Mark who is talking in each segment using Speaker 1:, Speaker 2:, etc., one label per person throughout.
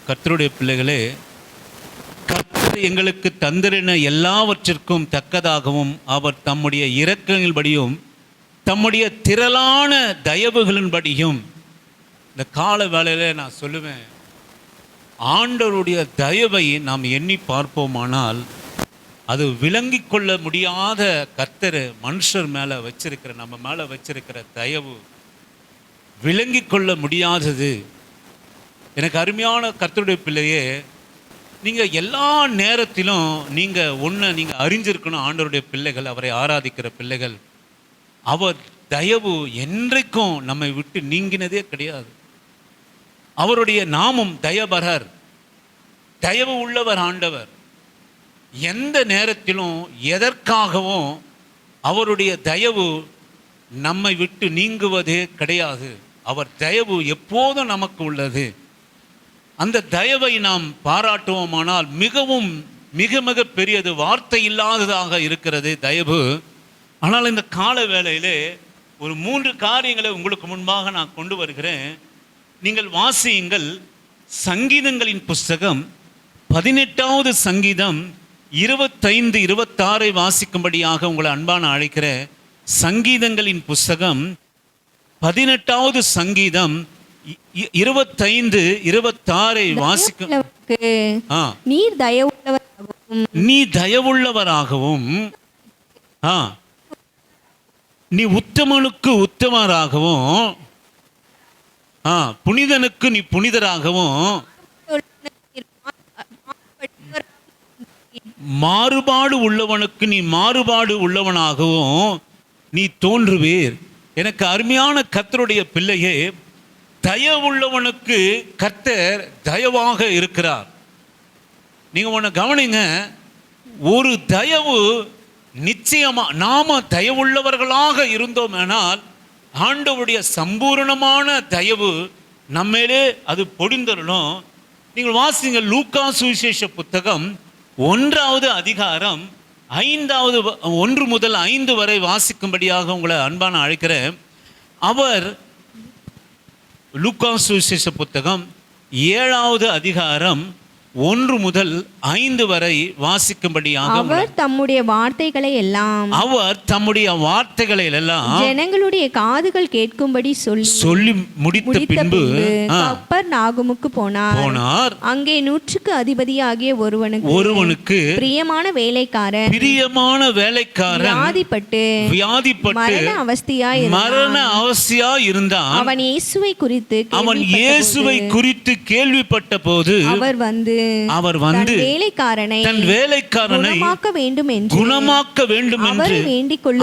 Speaker 1: கர்த்தருடைய பிள்ளைகளே, கர்த்தர் எங்களுக்கு தந்திரின எல்லாவற்றிற்கும் தக்கதாகவும் அவர் தம்முடைய இரக்கங்களின்படியும் தம்முடைய திரளான தயவுகளின்படியும், இந்த கால வேளையில் நான் சொல்லுவேன், ஆண்டவருடைய தயவை நாம் எண்ணி பார்ப்போமானால் அது விளங்கி கொள்ள முடியாத கர்த்தர் மனுஷர் மேலே வச்சிருக்கிற, நம்ம மேலே வச்சிருக்கிற தயவு விளங்கி கொள்ள முடியாதது. எனக்கு அருமையான கர்த்தருடைய பிள்ளையே, நீங்கள் எல்லா நேரத்திலும் நீங்கள் அறிஞ்சிருக்கணும், ஆண்டவருடைய பிள்ளைகள், அவரை ஆராதிக்கிற பிள்ளைகள், அவர் தயவு என்றைக்கும் நம்மை விட்டு நீங்கினதே கிடையாது. அவருடைய நாமம் தயபரர், தயவு உள்ளவர் ஆண்டவர். எந்த நேரத்திலும் எதற்காகவும் அவருடைய தயவு நம்மை விட்டு நீங்குவதே கிடையாது. அவர் தயவு எப்போதும் நமக்கு உள்ளது. அந்த தயவை நாம் பாராட்டுவோமானால் மிகவும் மிக மிக பெரியது, வார்த்தை இல்லாததாக இருக்கிறது தயவு. ஆனால் இந்த கால வேளையிலே ஒரு 3 காரியங்களை உங்களுக்கு முன்பாக நான் கொண்டு வருகிறேன். நீங்கள் வாசியுங்கள். சங்கீதங்களின் புஸ்தகம் 18வது சங்கீதம் 25, 26 வாசிக்கும்படியாக உங்களை அன்பான அழைக்கிறேன். சங்கீதங்களின் புஸ்தகம் 18வது சங்கீதம் 25, 26 வாசிக்கும். நீ தயவுள்ளவராகவும் நீ உத்தமனுக்கு உத்தமராகவும் புனிதனுக்கு நீ புனிதராகவும் மாறுபாடு உள்ளவனுக்கு நீ மாறுபாடு உள்ளவனாகவும் நீ தோன்றுவீர். எனக்கு அருமையான கர்த்தருடைய பிள்ளையே, தயவுள்ளவனுக்கு கர்த்தர் தயவாக இருக்கிறார். நீங்க ஒன்று கவனிங்க, ஒரு தயவு நிச்சயமா நாம தயவுள்ளவர்களாக இருந்தோமானால் ஆண்டவருடைய சம்பூரணமான தயவு நம்மேலே அது பொழிந்தரணும். நீங்கள் வாசிங்க, லூக்கா சுவிசேஷ புத்தகம் 1வது அதிகாரம் 5வது 1 முதல் 5 வரை வாசிக்கும்படியாக உங்களை அன்பான அழைக்கிறேன். அவர் லூக்கா சுவிசேஷ புத்தகம் 7வது அதிகாரம் 1 முதல் 5 வரை வாசிக்கும்படியாக
Speaker 2: அவர் தம்முடைய வார்த்தைகளை எல்லாம் ஜனங்களுடைய காதுகள் கேட்கும்படி சொல்லி முடித்த பின்பு கப்பர்நாகுமுக்கு போனார். அங்கே 100க்கு அதிபதியாகிய ஒருவனுக்கு பிரியமான வேலைக்காரன் வியாதிப்பட்டு மரண அவஸ்தையாய் இருந்தான். அவன் இயேசுவை குறித்து கேள்விப்பட்ட போது அவர் வந்து தன் வேலைக்காரனை குணமாக்க வேண்டும் என்று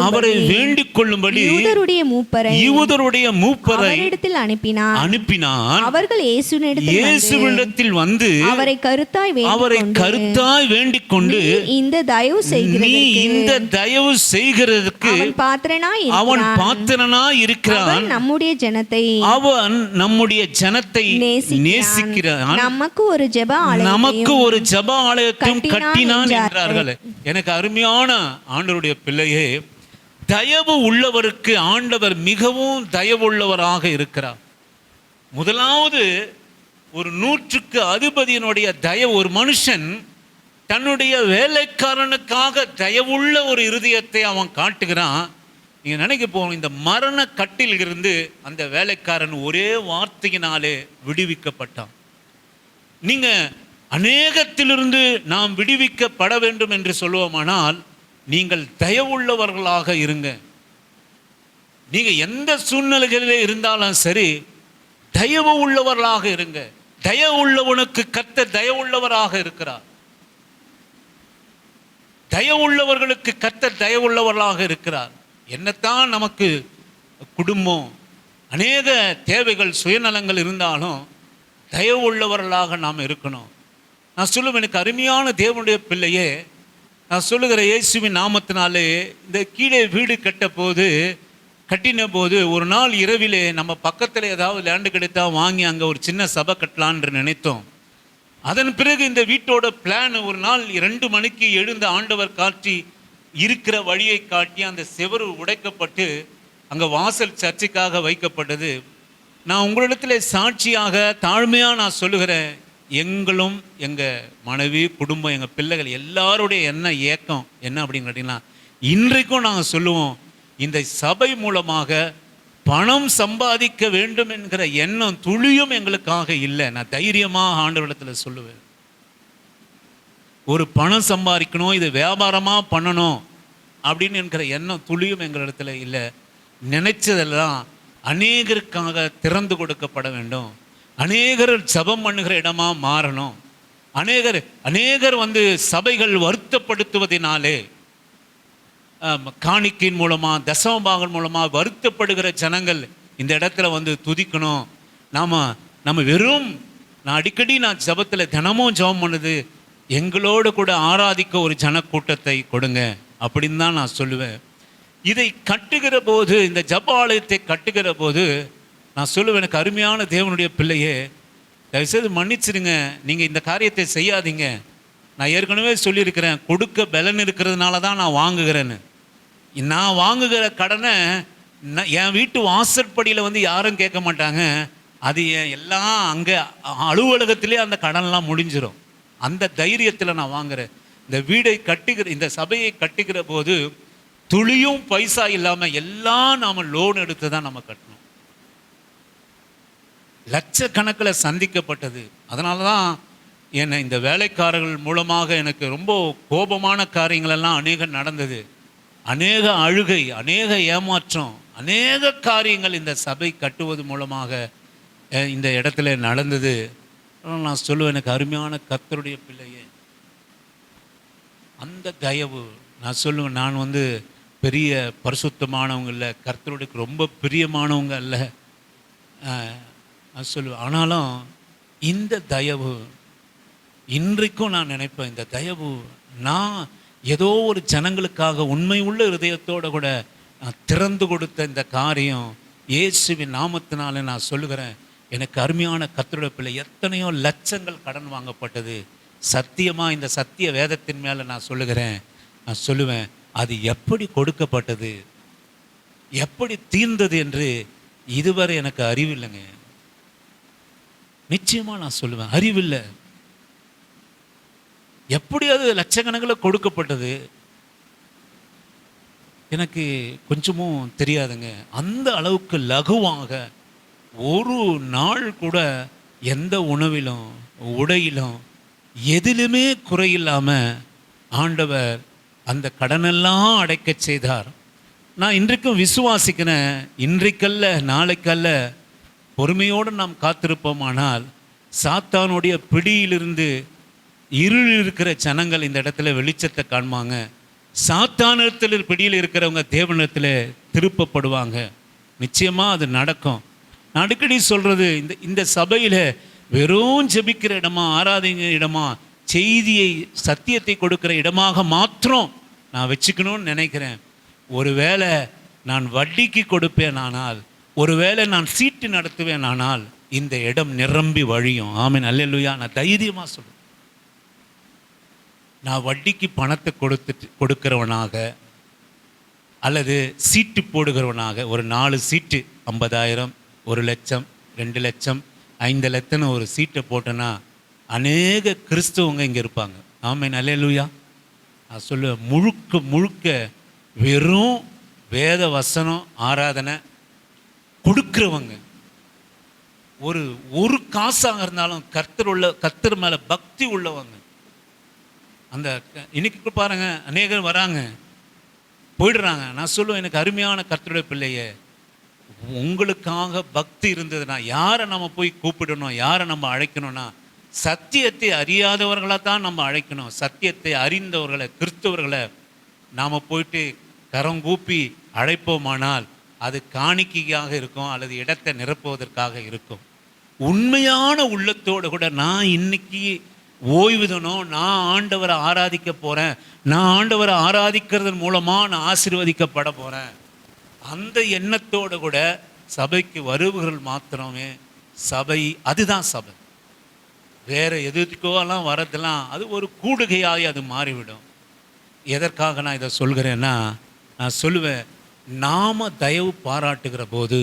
Speaker 2: அவரை வேண்டிக் கொள்ளும்படி யூதருடைய மூப்பரை அனுப்பினான். அவர்கள் இயேசுவினிடத்தில் வந்து அவரை கருத்தாய் வேண்டிக் கொண்டு, இந்த தயவு செய்கிறதுக்கு அவன் பாத்திரனாய் இருக்கிறான். அவன் நம்முடைய ஜனத்தை நேசிக்கிறான். நமக்கு ஒரு ஜெப ஆலயத்தையும் கட்டினான் என்றார்கள். எனக்கு அருமையான ஆண்டவருடைய பிள்ளையே, தயவு உள்ளவருக்கு ஆண்டவர் மிகவும் தயவுள்ளவராக இருக்கிறார். முதலாவது, ஒரு 100க்கு அதிபதியினுடைய தயவு. ஒரு மனுஷன் தன்னுடைய வேலைக்காரனுக்காக தயவுள்ள ஒரு இருதயத்தை அவன் காட்டுகிறான். நீங்க நினைக்க போகணும், இந்த மரண கட்டில் இருந்து அந்த வேலைக்காரன் ஒரே வார்த்தையினாலே விடுவிக்கப்பட்டான். நீங்க அநேகத்திலிருந்து நாம் விடுவிக்கப்பட வேண்டும் என்று சொல்லுவோமானால் நீங்கள் தயவுள்ளவர்களாக இருங்க. நீங்க எந்த சூழ்நிலைகளிலே இருந்தாலும் சரி, தயவு உள்ளவர்களாக இருங்க. தயவு உள்ளவனுக்கு கர்த்தர் தயவுள்ளவராக இருக்கிறார். தயவுள்ளவர்களுக்கு கர்த்தர் தயவுள்ளவர்களாக இருக்கிறார். என்னத்தான் நமக்கு குடும்பம், அநேக தேவைகள், சுயநலங்கள் இருந்தாலும் தயவுள்ளவர்களாக நாம் இருக்கணும். நான் சொல்லுவேன், எனக்கு அருமையான தேவனுடைய பிள்ளையே, நான் சொல்லுகிற இயேசுவின் நாமத்தினாலே, இந்த கீழே வீடு கட்டின போது ஒரு நாள் இரவிலே நம்ம பக்கத்தில் ஏதாவது லேண்டு கிடைத்தா வாங்கி அங்கே ஒரு சின்ன சபை கட்டலான்னு நினைத்தோம். அதன் பிறகு இந்த வீட்டோட பிளான், ஒரு நாள் 2 மணிக்கு எழுந்த ஆண்டவர் காட்டி இருக்கிற வழியை காட்டி அந்த செவரு உடைக்கப்பட்டு அங்கே வாசல் சர்ச்சைக்காக வைக்கப்பட்டது. நான் உங்களிடத்தில் சாட்சியாக தாழ்மையாக நான் சொல்லுகிறேன்,
Speaker 1: எங்களும் எங்கள் மனைவி குடும்பம் எங்கள் பிள்ளைகள் எல்லாருடைய ஏக்கம் என்ன அப்படின்னு கேட்டிங்கன்னா, இன்றைக்கும் நாங்கள் சொல்லுவோம், இந்த சபை மூலமாக பணம் சம்பாதிக்க வேண்டும் என்கிற எண்ணம் துளியும் எங்களுக்காக இல்லை. நான் தைரியமாக ஆண்டவரிடத்தில் சொல்லுவேன், ஒரு பணம் சம்பாதிக்கணும், இது வியாபாரமாக பண்ணணும் அப்படின்னு என்கிற எண்ணம் துளியும் எங்களிடத்தில் இல்லை. நினைச்சதெல்லாம் அநேகருக்காக திறந்து கொடுக்கப்பட வேண்டும், அநேகர் ஜெபம் பண்ணுகிற இடமா மாறணும், அநேகர் சபைகள் வருத்தப்படுத்துவதினாலே காணிக்கையின் மூலமாக தசமபாகன் மூலமாக வருத்தப்படுகிற ஜனங்கள் இந்த இடத்துல துதிக்கணும். நம்ம வெறும் நான் அடிக்கடி ஜபத்தில் தினமும் ஜெபம் பண்ணுது, எங்களோடு கூட ஆராதிக்க ஒரு ஜனக்கூட்டத்தை கொடுங்க அப்படின்னு தான் நான் சொல்லுவேன். இதை கட்டுகிற போது, இந்த ஜப ஆலயத்தை கட்டுகிற போது நான் சொல்லுவேன், எனக்கு அருமையான தேவனுடைய பிள்ளையே, தயவுசெய்து மன்னிச்சிடுங்க, நீங்கள் இந்த காரியத்தை செய்யாதீங்க. நான் ஏற்கனவே சொல்லியிருக்கிறேன், கொடுக்க பலன் இருக்கிறதுனால தான் நான் வாங்குகிறேன்னு. நான் வாங்குகிற கடனை என் வீட்டு வாசற்படியில் யாரும் கேட்க மாட்டாங்க, அது எல்லாம் அங்கே அலுவலகத்திலே அந்த கடன்லாம் முடிஞ்சிடும். அந்த தைரியத்தில் நான் வாங்குகிறேன். இந்த வீடை கட்டுகிற, இந்த சபையை கட்டுகிற போது துளியும் பைசா இல்லாமல் எல்லாம் நாம் லோன் எடுத்து தான் நம்ம கட்டணும். லட்சக்கணக்கில் சந்திக்கப்பட்டது. அதனால தான் என்னை இந்த வேலைக்காரர்கள் மூலமாக எனக்கு ரொம்ப கோபமான காரியங்களெல்லாம் அநேகம் நடந்தது. அநேக அழுகை, அநேக ஏமாற்றம், அநேக காரியங்கள் இந்த சபை கட்டுவது மூலமாக இந்த இடத்துல நடந்தது. நான் சொல்லுவேன், எனக்கு அருமையான கர்த்தருடைய பிள்ளையே, அந்த தயவு நான் சொல்லுவேன், நான் பெரிய பரிசுத்தமானவங்க இல்லை, கர்த்தருடைய ரொம்ப பிரியமானவங்க அல்ல நான் சொல்லுவேன். ஆனாலும் இந்த தயவு இன்றைக்கும் நான் நினைப்பேன், இந்த தயவு நான் ஏதோ ஒரு ஜனங்களுக்காக உண்மை உள்ள இருதயத்தோடு கூட நான் திறந்து கொடுத்த இந்த காரியம் இயேசுவின் நாமத்தினால நான் சொல்லுகிறேன். எனக்கு அருமையான கர்த்தருடைய பிள்ளை, எத்தனையோ லட்சங்கள் கடன் வாங்கப்பட்டது. சத்தியமாக இந்த சத்திய வேதத்தின் மேலே நான் சொல்லுவேன், அது எப்படி கொடுக்கப்பட்டது, எப்படி தீர்ந்தது என்று இதுவரை எனக்கு அறிவில்லைங்க. நிச்சயமாக நான் சொல்லுவேன், அறிவில்லை. எப்படி அது லட்சக்கணக்கில் கொடுக்கப்பட்டது எனக்கு கொஞ்சமும் தெரியாதுங்க. அந்த அளவுக்கு லகுவாக ஒரு நாள் கூட எந்த உணவிலும் உடையிலும் எதிலுமே குறையில்லாமல் ஆண்டவர் அந்த கடனெல்லாம் அடைக்க செய்தார். நான் இன்றைக்கும் விசுவாசிக்கிறேன், இன்றைக்கல்ல நாளைக்கல்ல, பொறுமையோடு நாம் காத்திருப்போமானால் சாத்தானுடைய பிடியிலிருந்து இருள் இருக்கிற ஜனங்கள் இந்த இடத்துல வெளிச்சத்தை காண்பாங்க. சாத்தானிடத்தில் பிடியில் இருக்கிறவங்க தேவனிடத்தில் திருப்பப்படுவாங்க. நிச்சயமாக அது நடக்கும். நான் அடிக்கடி சொல்கிறது, இந்த சபையில் வெறும் ஜெபிக்கிற இடமா, ஆராதனை இடமா, செய்தியை சத்தியத்தை கொடுக்கிற இடமாக மாத்திரம் நான் வச்சுக்கணும்னு நினைக்கிறேன். ஒருவேளை நான் வட்டிக்கு கொடுப்பேன் ஆனால், ஒருவேளை நான் சீட்டு நடத்துவேன் ஆனால், இந்த இடம் நிரம்பி வழியும். ஆமென், அல்லேலூயா. நான் தைரியமாக சொல்லுவேன், நான் வட்டிக்கு பணத்தை கொடுக்கிறவனாக அல்லது சீட்டு போடுகிறவனாக, ஒரு 4 சீட்டு 50,000, 1,00,000, 2,00,000, 5,00,000 ஒரு சீட்டை போட்டேன்னா அநேக கிறிஸ்தவங்க இங்கே இருப்பாங்க. ஆமென், அல்லேலூயா. நான் சொல்லுவேன், முழுக்க வெறும் வேத வசனம் ஆராதனை கொடுக்குறவங்க, ஒரு காசாக இருந்தாலும் கர்த்தர் மேலே பக்தி உள்ளவங்க. அந்த இன்னைக்கு பாருங்க, அநேகர் வராங்க போயிடுறாங்க. நான் சொல்லுவேன், எனக்கு அருமையான கர்த்தருடைய பிள்ளையே, உங்களுக்காக பக்தி இருந்ததுன்னா யாரை நம்ம போய் கூப்பிடணும், யாரை நம்ம அழைக்கணும்னா, சத்தியத்தை அறியாதவர்களை தான் நம்ம அழைக்கணும். சத்தியத்தை அறிந்தவர்களை, கிறிஸ்தவர்களை நாம் போயிட்டு கரங்கூப்பி அழைப்போமானால் அது காணிக்கையாக இருக்கும் அல்லது இடத்தை நிரப்புவதற்காக இருக்கும். உண்மையான உள்ளத்தோடு கூட நான் இன்னைக்கு ஓய்வு தினம், நான் ஆண்டவரை ஆராதிக்க போகிறேன், நான் ஆண்டவரை ஆராதிக்கிறதன் மூலமாக நான் ஆசீர்வதிக்கப்பட போகிறேன், அந்த எண்ணத்தோடு கூட சபைக்கு வருபவர்கள் மாத்திரமே சபை. அதுதான் சபை. வேறு எதுக்கோலாம் வரதெல்லாம் அது ஒரு கூடுகையாகி அது மாறிவிடும். எதற்காக நான் இதை சொல்கிறேன்னா, நான் சொல்லுவேன், நாம தயவு பாராட்டுகிற போது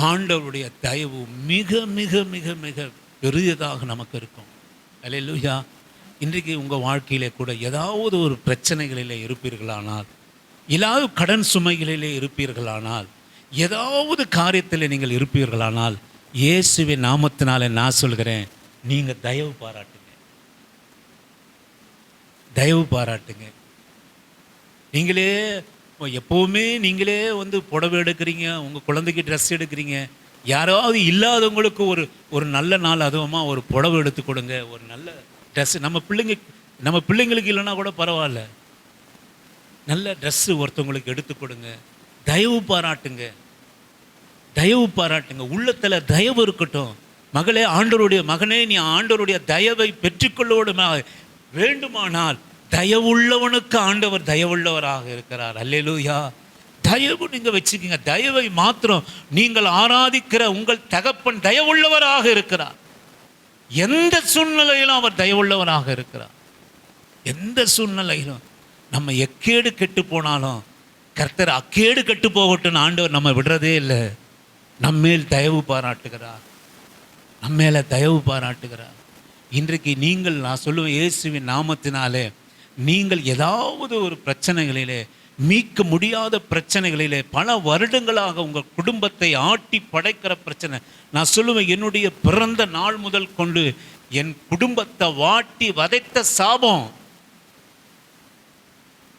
Speaker 1: ஆண்டவருடைய தயவு மிக மிக மிக மிக பெரியதாக நமக்கு இருக்கும். அல்லேலூயா. இன்றைக்கு உங்கள் வாழ்க்கையிலே கூட ஏதாவது ஒரு பிரச்சனைகளிலே இருப்பீர்களானால், ஏதாவது கடன் சுமைகளிலே இருப்பீர்களானால், ஏதாவது காரியத்தில் நீங்கள் இருப்பீர்களானால், இயேசுவின் நாமத்தினால நான் சொல்கிறேன், நீங்கள் தயவு பாராட்டுங்க, தயவு பாராட்டுங்க. நீங்களே எப்போவுமே நீங்களே வந்து புடவை எடுக்கிறீங்க, உங்கள் குழந்தைக்கு ட்ரெஸ் எடுக்கிறீங்க, யாராவது இல்லாதவங்களுக்கு ஒரு ஒரு நல்ல நாள் அதுவுமா ஒரு புடவை எடுத்து கொடுங்க, ஒரு நல்ல ட்ரெஸ்ஸு. நம்ம பிள்ளைங்களுக்கு இல்லைன்னா கூட பரவாயில்ல, நல்ல ட்ரெஸ்ஸு ஒருத்தவங்களுக்கு எடுத்து கொடுங்க. தயவு பாராட்டுங்க, தயவு பாராட்டுங்க. உள்ளத்தில் தயவு இருக்கட்டும். மகளே, ஆண்டவருடைய மகனே, நீ ஆண்டவருடைய தயவை பெற்றுக்கொள்ளோடுமா வேண்டுமானால் தயவுள்ளவனுக்கு ஆண்டவர் தயவுள்ளவராக இருக்கிறார். அல்லேலூயா. தயவு நீங்கள் வச்சுக்கோங்க. தயவை மாத்திரம் நீங்கள் ஆராதிக்கிற உங்கள் தகப்பன் தயவுள்ளவராக இருக்கிறார். எந்த சூழ்நிலையிலும் அவர் தயவுள்ளவராக இருக்கிறார். எந்த சூழ்நிலையிலும் நம்ம எக்கேடு கெட்டு போனாலும் கர்த்தர் அக்கேடு கெட்டு போகட்டும் ஆண்டவர் நம்ம விடுறதே இல்லை. நம்மேல் தயவு பாராட்டுகிறார், நம்மேல தயவு பாராட்டுகிறார். இன்றைக்கு நீங்கள், நான் சொல்லுவேன், இயேசுவின் நாமத்தினாலே நீங்கள் ஏதாவது ஒரு பிரச்சனைகளிலே, மீட்க முடியாத பிரச்சனைகளிலே, பல வருடங்களாக உங்கள் குடும்பத்தை ஆட்டி படைக்கிற பிரச்சனை, நான் சொல்லுவேன், என்னுடைய பிறந்த நாள் முதல் கொண்டு என் குடும்பத்தை வாட்டி வதைத்த சாபம்,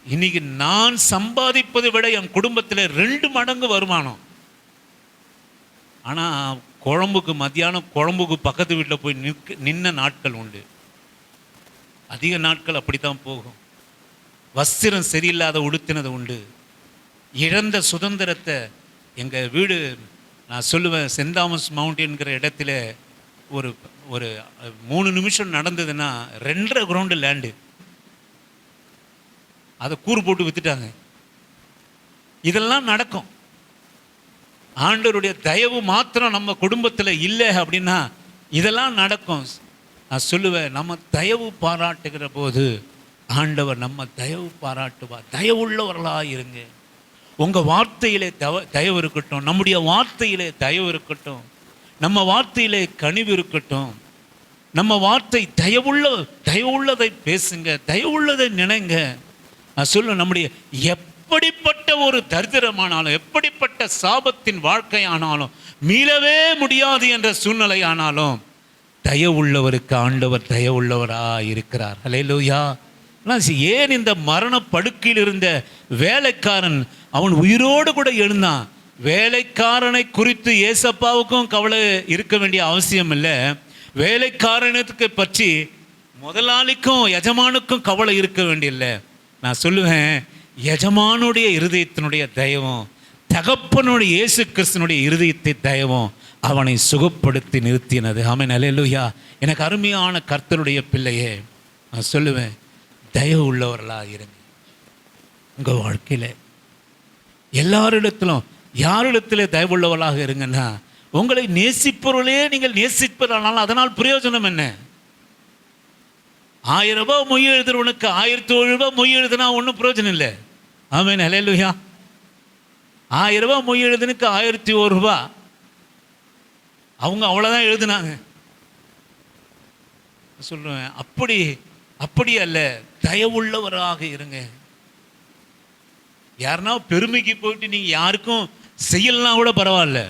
Speaker 1: இன்னைக்கு நான் சம்பாதிப்பதை விட என் குடும்பத்தில் 2 மடங்கு வருமானம். ஆனால் குழம்புக்கு மத்தியானம் குழம்புக்கு பக்கத்து வீட்டில் போய் நின்ன நாட்கள் உண்டு. அதிக நாட்கள் அப்படித்தான் போகும். வஸ்திரம் சரியில்லாத உடுத்தினது உண்டு. இழந்த சுதந்திரத்தை, எங்கள் வீடு, நான் சொல்லுவேன், சென்ட் தாமஸ் மவுண்டன்கிற இடத்துல ஒரு ஒரு 3 நிமிஷம் நடந்ததுன்னா 2.5 கிரவுண்டு லேண்டு, அதை கூறு போட்டு வித்துட்டாங்க. இதெல்லாம் நடக்கும். ஆண்டவருடைய தயவு மாத்திரம் நம்ம குடும்பத்தில் இல்லை அப்படின்னா இதெல்லாம் நடக்கும். நான் சொல்லுவேன், நம்ம தயவு பாராட்டுகிற போது ஆண்டவர் நம்ம தயவு பாராட்டுவார். தயவுள்ளவர்களாக இருங்க. உங்கள் வார்த்தையிலே தயவு இருக்கட்டும், நம்முடைய வார்த்தையிலே தயவு இருக்கட்டும், நம்ம வார்த்தையிலே கனிவு இருக்கட்டும். நம்ம வார்த்தை தயவுள்ளதை பேசுங்க, தயவுள்ளதை நினைங்க. நான் சொல்லுவேன், நம்முடைய எப்படிப்பட்ட ஒரு தரித்திரமானாலும், எப்படிப்பட்ட சாபத்தின் வாழ்க்கையானாலும், மீளவே முடியாது என்ற சூழ்நிலை ஆனாலும், தயவுள்ளவருக்கு ஆண்டவர் தயவுள்ளவராக இருக்கிறார். அல்லேலூயா. ஏன் இந்த மரண படுக்கையில் இருந்த வேலைக்காரன் அவன் உயிரோடு கூட எழுந்தான்? வேலைக்காரனை குறித்து ஏசப்பாவுக்கும் கவலை இருக்க வேண்டிய அவசியம் இல்லை. வேலைக்காரனுக்கு பற்றி முதலாளிக்கும் எஜமானுக்கும் கவலை இருக்க வேண்டியில்லை. நான் சொல்லுவேன், எஜமானுடைய இருதயத்தினுடைய தயவும் தகப்பனுடைய இயேசு கிறிஸ்தனுடைய இருதயத்தை தயவும் அவனை சுகப்படுத்தி நிறுத்தினது. ஆமென், அல்லேலூயா. எனக்கு அருமையான கர்த்தருடைய பிள்ளையே, நான் சொல்லுவேன், தயவு உள்ளவர்களாக இருங்க. உங்கள் வாழ்க்கையில் எல்லாரிடத்திலும் யாரிடத்திலே தயவுள்ளவர்களாக இருங்கன்னா, உங்களை நேசிப்பவர்களே நீங்கள் நேசிப்பதானால் அதனால் பிரயோஜனம் என்ன? 1000 ரூபாய் மொய் எழுதுறவனுக்கு 1001 ரூபாய் மொய் எழுதுனா ஒன்றும் பிரயோஜனம் இல்லை. ஆமென், அல்லேலூயா. 1000 ரூபாய் மொய் எழுதுனுக்கு 1001 ரூபாய் அவங்க அவ்வளோதான் எழுதுனாங்க. சொல்லுவேன், அப்படி அல்ல, தயவுள்ளவராக இருங்க. யாருன்னா பெருமைக்கு போயிட்டு நீங்கள் யாருக்கும் செய்யலாம் கூட பரவாயில்ல.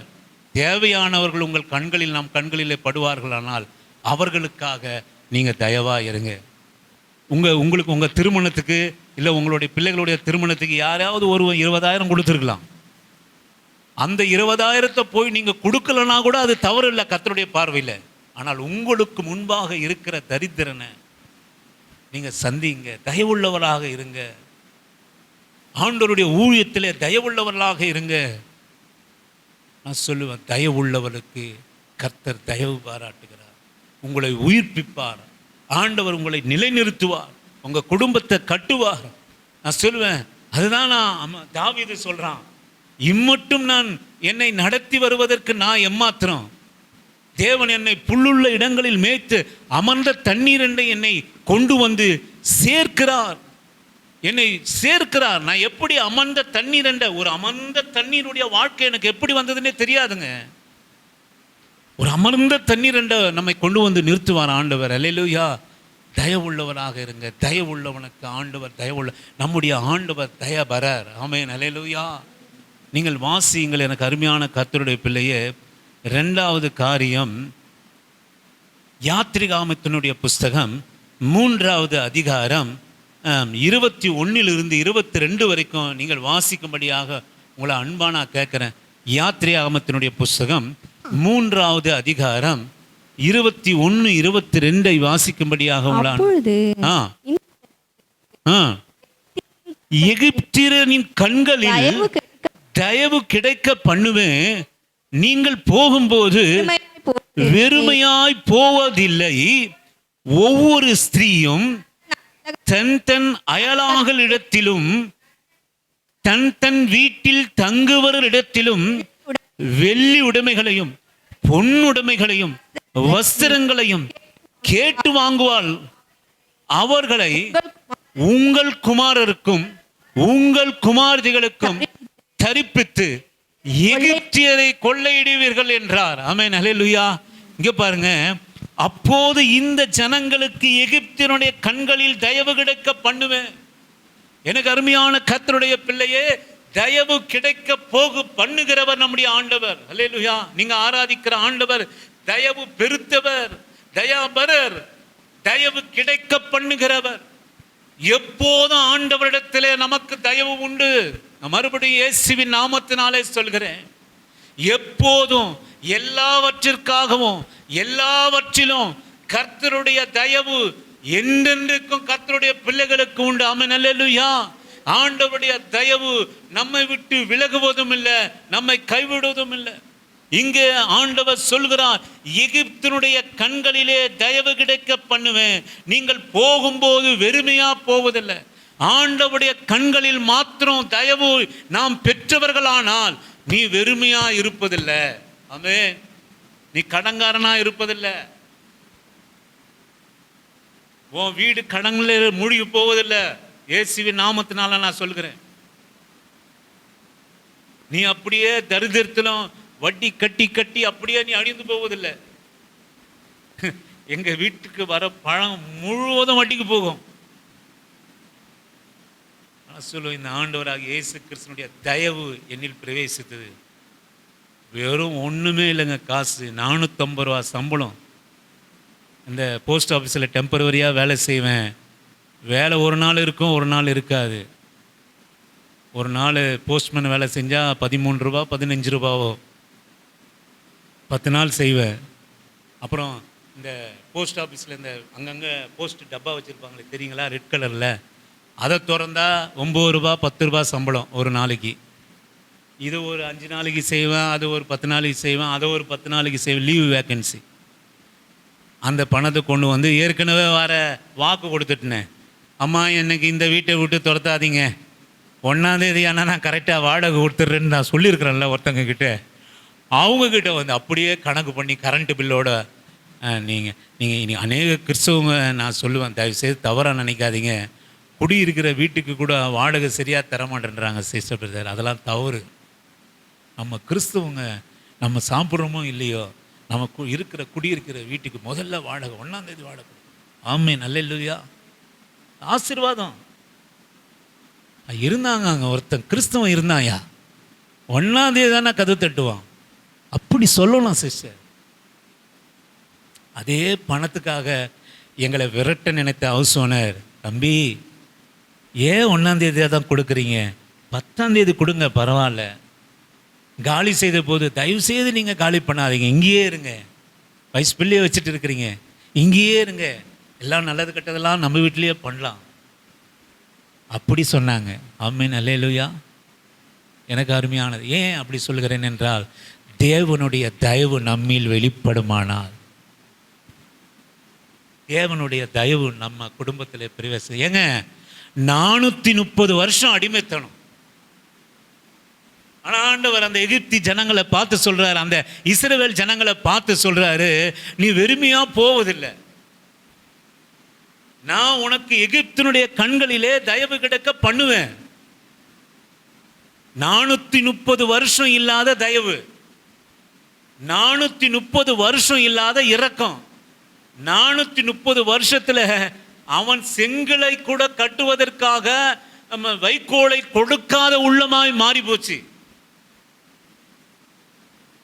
Speaker 1: தேவையானவர்கள் உங்கள் கண்களில், நம் கண்களிலே படுவார்களானால் அவர்களுக்காக நீங்கள் தயவாக இருங்க. உங்களுக்கு உங்கள் திருமணத்துக்கு இல்லை உங்களுடைய பிள்ளைகளுடைய திருமணத்துக்கு யாராவது ஒரு 20,000 கொடுத்துருக்கலாம். அந்த 20,000 போய் நீங்கள் கொடுக்கலன்னா கூட அது தவறு இல்லை கர்த்தருடைய பார்வையில். ஆனால் உங்களுக்கு முன்பாக இருக்கிற தரித்திரனை நீங்கள் சந்திங்க. தயவுள்ளவராக இருங்க. ஆண்டவருடைய ஊழியத்திலே தயவுள்ளவர்களாக இருங்க. நான் சொல்லுவேன், தயவுள்ளவர்களுக்கு கர்த்தர் தயவு பாராட்டுகிறார். உங்களை உயிர்ப்பிப்பார். ஆண்டவர் உங்களை நிலைநிறுத்துவார். உங்கள் குடும்பத்தை கட்டுவார். நான் சொல்லுவேன், அதுதான் நான் தாவீது சொல்கிறான், இம்மட்டும் நான் என்னை நடத்தி வருவதற்கு நான் எம்மாத்திரம்? தேவன் என்னை புல்லுள்ள இடங்களில் மேய்த்து அமர்ந்த தண்ணீர் என்னை கொண்டு வந்து சேர்க்கிறார், என்னை சேர்க்கிறார். நான் எப்படி அமர்ந்த தண்ணீர் ஒரு அமர்ந்த தண்ணீருடைய வாழ்க்கை எனக்கு எப்படி வந்ததுன்னே தெரியாதுங்க. ஒரு அமர்ந்த தண்ணீர் என்ற நம்மை கொண்டு வந்து நிறுத்துவார் ஆண்டவர். அல்லேலூயா. தயவுள்ளவராக இருங்க. தயவுள்ளவனுக்கு ஆண்டவர் தயவுள்ள, நம்முடைய ஆண்டவர் தயபரர். ஆமென். அல்லேலூயா. நீங்கள் வாசியுங்கள் எனக்கு அருமையான கர்த்தருடைய பிள்ளையே. 2வது காரியம், யாத்திரிகாமத்தினுடைய புஸ்தகம் 3வது அதிகாரம் 21 22 வரைக்கும் நீங்கள் வாசிக்கும்படியாக உங்களை அன்பா நான் கேட்குறேன். யாத்திரிகாமத்தினுடைய புஸ்தகம் 3வது அதிகாரம் 21 22 வாசிக்கும்படியாக உங்களை
Speaker 3: அப்பொழுது
Speaker 1: எகிப்தியரின் கண்களில் தயவு கிடைக்க பண்ணுவேன். நீங்கள் போகும்போது வெறுமையாய் போவதில்லை. ஒவ்வொரு ஸ்திரீயும் தன் தன் அயலாகளிடத்திலும் தன் தன் வீட்டில் தங்குவரிடத்திலும் வெள்ளி உடைமைகளையும் பொன்னுடைமைகளையும் வஸ்திரங்களையும் கேட்டு வாங்குவாள். அவர்களை உங்கள் குமாரருக்கும் உங்கள் குமாரதிகளுக்கும் தரிப்பித்து எகிப்தியரை கொள்ளையிடுவீர்கள் என்றார். ஆமென். அல்லேலூயா. இங்க பாருங்க, அப்போது இந்த ஜனங்களுக்கு எகிப்தியனுடைய கண்களில் தயவு கிடைக்க பண்ணுவேன். எனக்கு அருமையான கர்த்தருடைய பிள்ளையே, தயவு கிடைக்க பண்ணுகிறவர் நம்முடைய ஆண்டவர். அல்லேலூயா. நீங்க ஆராதிக்கிற ஆண்டவர் தயவு பெருத்தவர், தயாபரர், தயவு கிடைக்க பண்ணுகிறவர். எப்போதும் ஆண்டவரிடத்திலே நமக்கு தயவு உண்டு. நான் மறுபடியும் இயேசுவின் நாமத்தினாலே சொல்கிறேன், எப்போதும் எல்லாவற்றிற்காகவும் எல்லாவற்றிலும் கர்த்தருடைய தயவு என்றென்றைக்கும் கர்த்தருடைய பிள்ளைகளுக்கு உண்டு. ஆமென். அல்லேலூயா. ஆண்டவருடைய தயவு நம்மை விட்டு விலகுவதும் இல்லை, நம்மை கைவிடுவதும் இல்லை. இங்கே ஆண்டவர் சொல்கிறார், எகிப்தினுடைய கண்களிலே தயவு கிடைக்க பண்ணுவேன். நீங்கள் போகும்போது வெறுமையா போவதில்லை. ஆண்டவருடைய கண்களில் மாத்திரம் தயவு நாம் பெற்றவர்களானால் நீ வெறுமையா இருப்பதில்லை. ஆமென். நீ கடங்காரனா இருப்பதில்லை. உன் வீடு கடன்ல மூழ்கி போவதில்லை. இயேசுவின் நாமத்தினால நான் சொல்கிறேன். நீ அப்படியே தரித்திரத்திலும் வட்டி கட்டி கட்டி அப்படியே நீ அழிந்து போவதில்லை. எங்க வீட்டுக்கு வர பழம் முழுவதும் வட்டிக்கு போகும். சொல்லுவோம், இந்த ஆண்டவராக இயேசு கிறிஸ்துனுடைய தயவு என்னில் பிரவேசித்தது. வெறும் ஒன்றுமே இல்லைங்க, காசு 450 ரூபா சம்பளம். இந்த போஸ்ட் ஆஃபீஸில் டெம்பரவரியாக வேலை செய்வேன். வேலை ஒரு நாள் இருக்கும், ஒரு நாள் இருக்காது. ஒரு நாள் போஸ்ட்மேன் வேலை செஞ்சால் 13 ரூபா 15 ரூபாவோ 10 நாள் செய்வேன். அப்புறம் இந்த போஸ்ட் ஆஃபீஸில் இந்த அங்கங்கே போஸ்ட் டப்பா வச்சுருப்பாங்களே தெரியுங்களா, ரெட் கலரில், அதை திறந்தா 9 ரூபா 10 ரூபா சம்பளம் ஒரு நாளைக்கு. இது ஒரு 5 நாளைக்கு செய்வேன், அது ஒரு 10 நாளைக்கு செய்வேன், அதை ஒரு 10 நாளைக்கு செய்வேன். Leave vacancy. அந்த பணத்தை கொண்டு வந்து ஏற்கனவே வர வாக்கு கொடுத்துட்டேன். அம்மா எனக்கு இந்த வீட்டை விட்டு துரத்தாதீங்க, 1ஆம் தேதி ஆனால் நான் கரெக்டாக வாடகை கொடுத்துட்றேன்னு நான் சொல்லியிருக்கிறேன்ல ஒருத்தங்க கிட்ட. அவங்கக்கிட்ட வந்து அப்படியே கணக்கு பண்ணி கரண்ட்டு பில்லோட நீங்கள் இனி அநேக கிறிஸ்தவங்க நான் சொல்லுவேன், தயவுசெய்து தவறாக நினைக்காதீங்க, குடியிருக்கிற வீட்டுக்கு கூட வாடகை சரியாக தரமாட்டேன்றாங்க சிஸ்டர் பிரதர். அதெல்லாம் தவறு. நம்ம கிறிஸ்தவங்க நம்ம சாப்பிட்றோமோ இல்லையோ, நம்ம இருக்கிற குடியிருக்கிற வீட்டுக்கு முதல்ல வாடகை 1ஆம் தேதி வாடகை. ஆமென். அல்லேலூயா. ஆசீர்வாதம். இருந்தாங்க அங்கே ஒருத்தன் கிறிஸ்தவன் இருந்தாயா, 1ஆம் தேதி தானே கதவு தட்டுவான். அப்படி சொல்லலாம் சிஸ்டர். அதே பணத்துக்காக எங்களை விரட்ட நினைத்த ஹவுஸ் ஓனர், தம்பி ஏன் 1ஆம் தேதியாக தான் கொடுக்குறீங்க, 10ஆம் தேதி கொடுங்க பரவாயில்ல. காலி செய்த போது தயவுசெய்து நீங்கள் காலி பண்ணாதீங்க, இங்கேயே இருங்க, வயசு பிள்ளையை வச்சுட்டு இருக்கிறீங்க, இங்கேயே இருங்க, எல்லாம் நல்லது கெட்டதெல்லாம் நம்ம வீட்டிலேயே பண்ணலாம். அப்படி சொன்னாங்க. ஆமென். அல்லேலூயா. எனக்கு அருமையானது. ஏன் அப்படி சொல்கிறேன் என்றால், தேவனுடைய தயவு நம்மில் வெளிப்படுமானால், தேவனுடைய தயவு நம்ம குடும்பத்தில் பிரவேசம். ஏங்க 430 வருஷம் அடிமைத்தனம். ஆனால் ஆண்டவர் அந்த எகிப்தி ஜனங்களை பார்த்து சொல்றாரு, அந்த இஸ்ரவேல் ஜனங்களை பார்த்து சொல்றாரு, நீ வெறுமையா போவதில்லை, நான் உனக்கு எகிப்தினுடைய கண்களிலே தயவு கிடைக்க பண்ணுவேன். 430 வருஷம் இல்லாத தயவு. 430 வருஷம் இல்லாத இரக்கம். 430 வருஷத்துல அவன் செங்கலை கூட கட்டுவதற்காக நம்ம வைக்கோலை கொடுக்காத உள்ளமாய் மாறி போச்சு.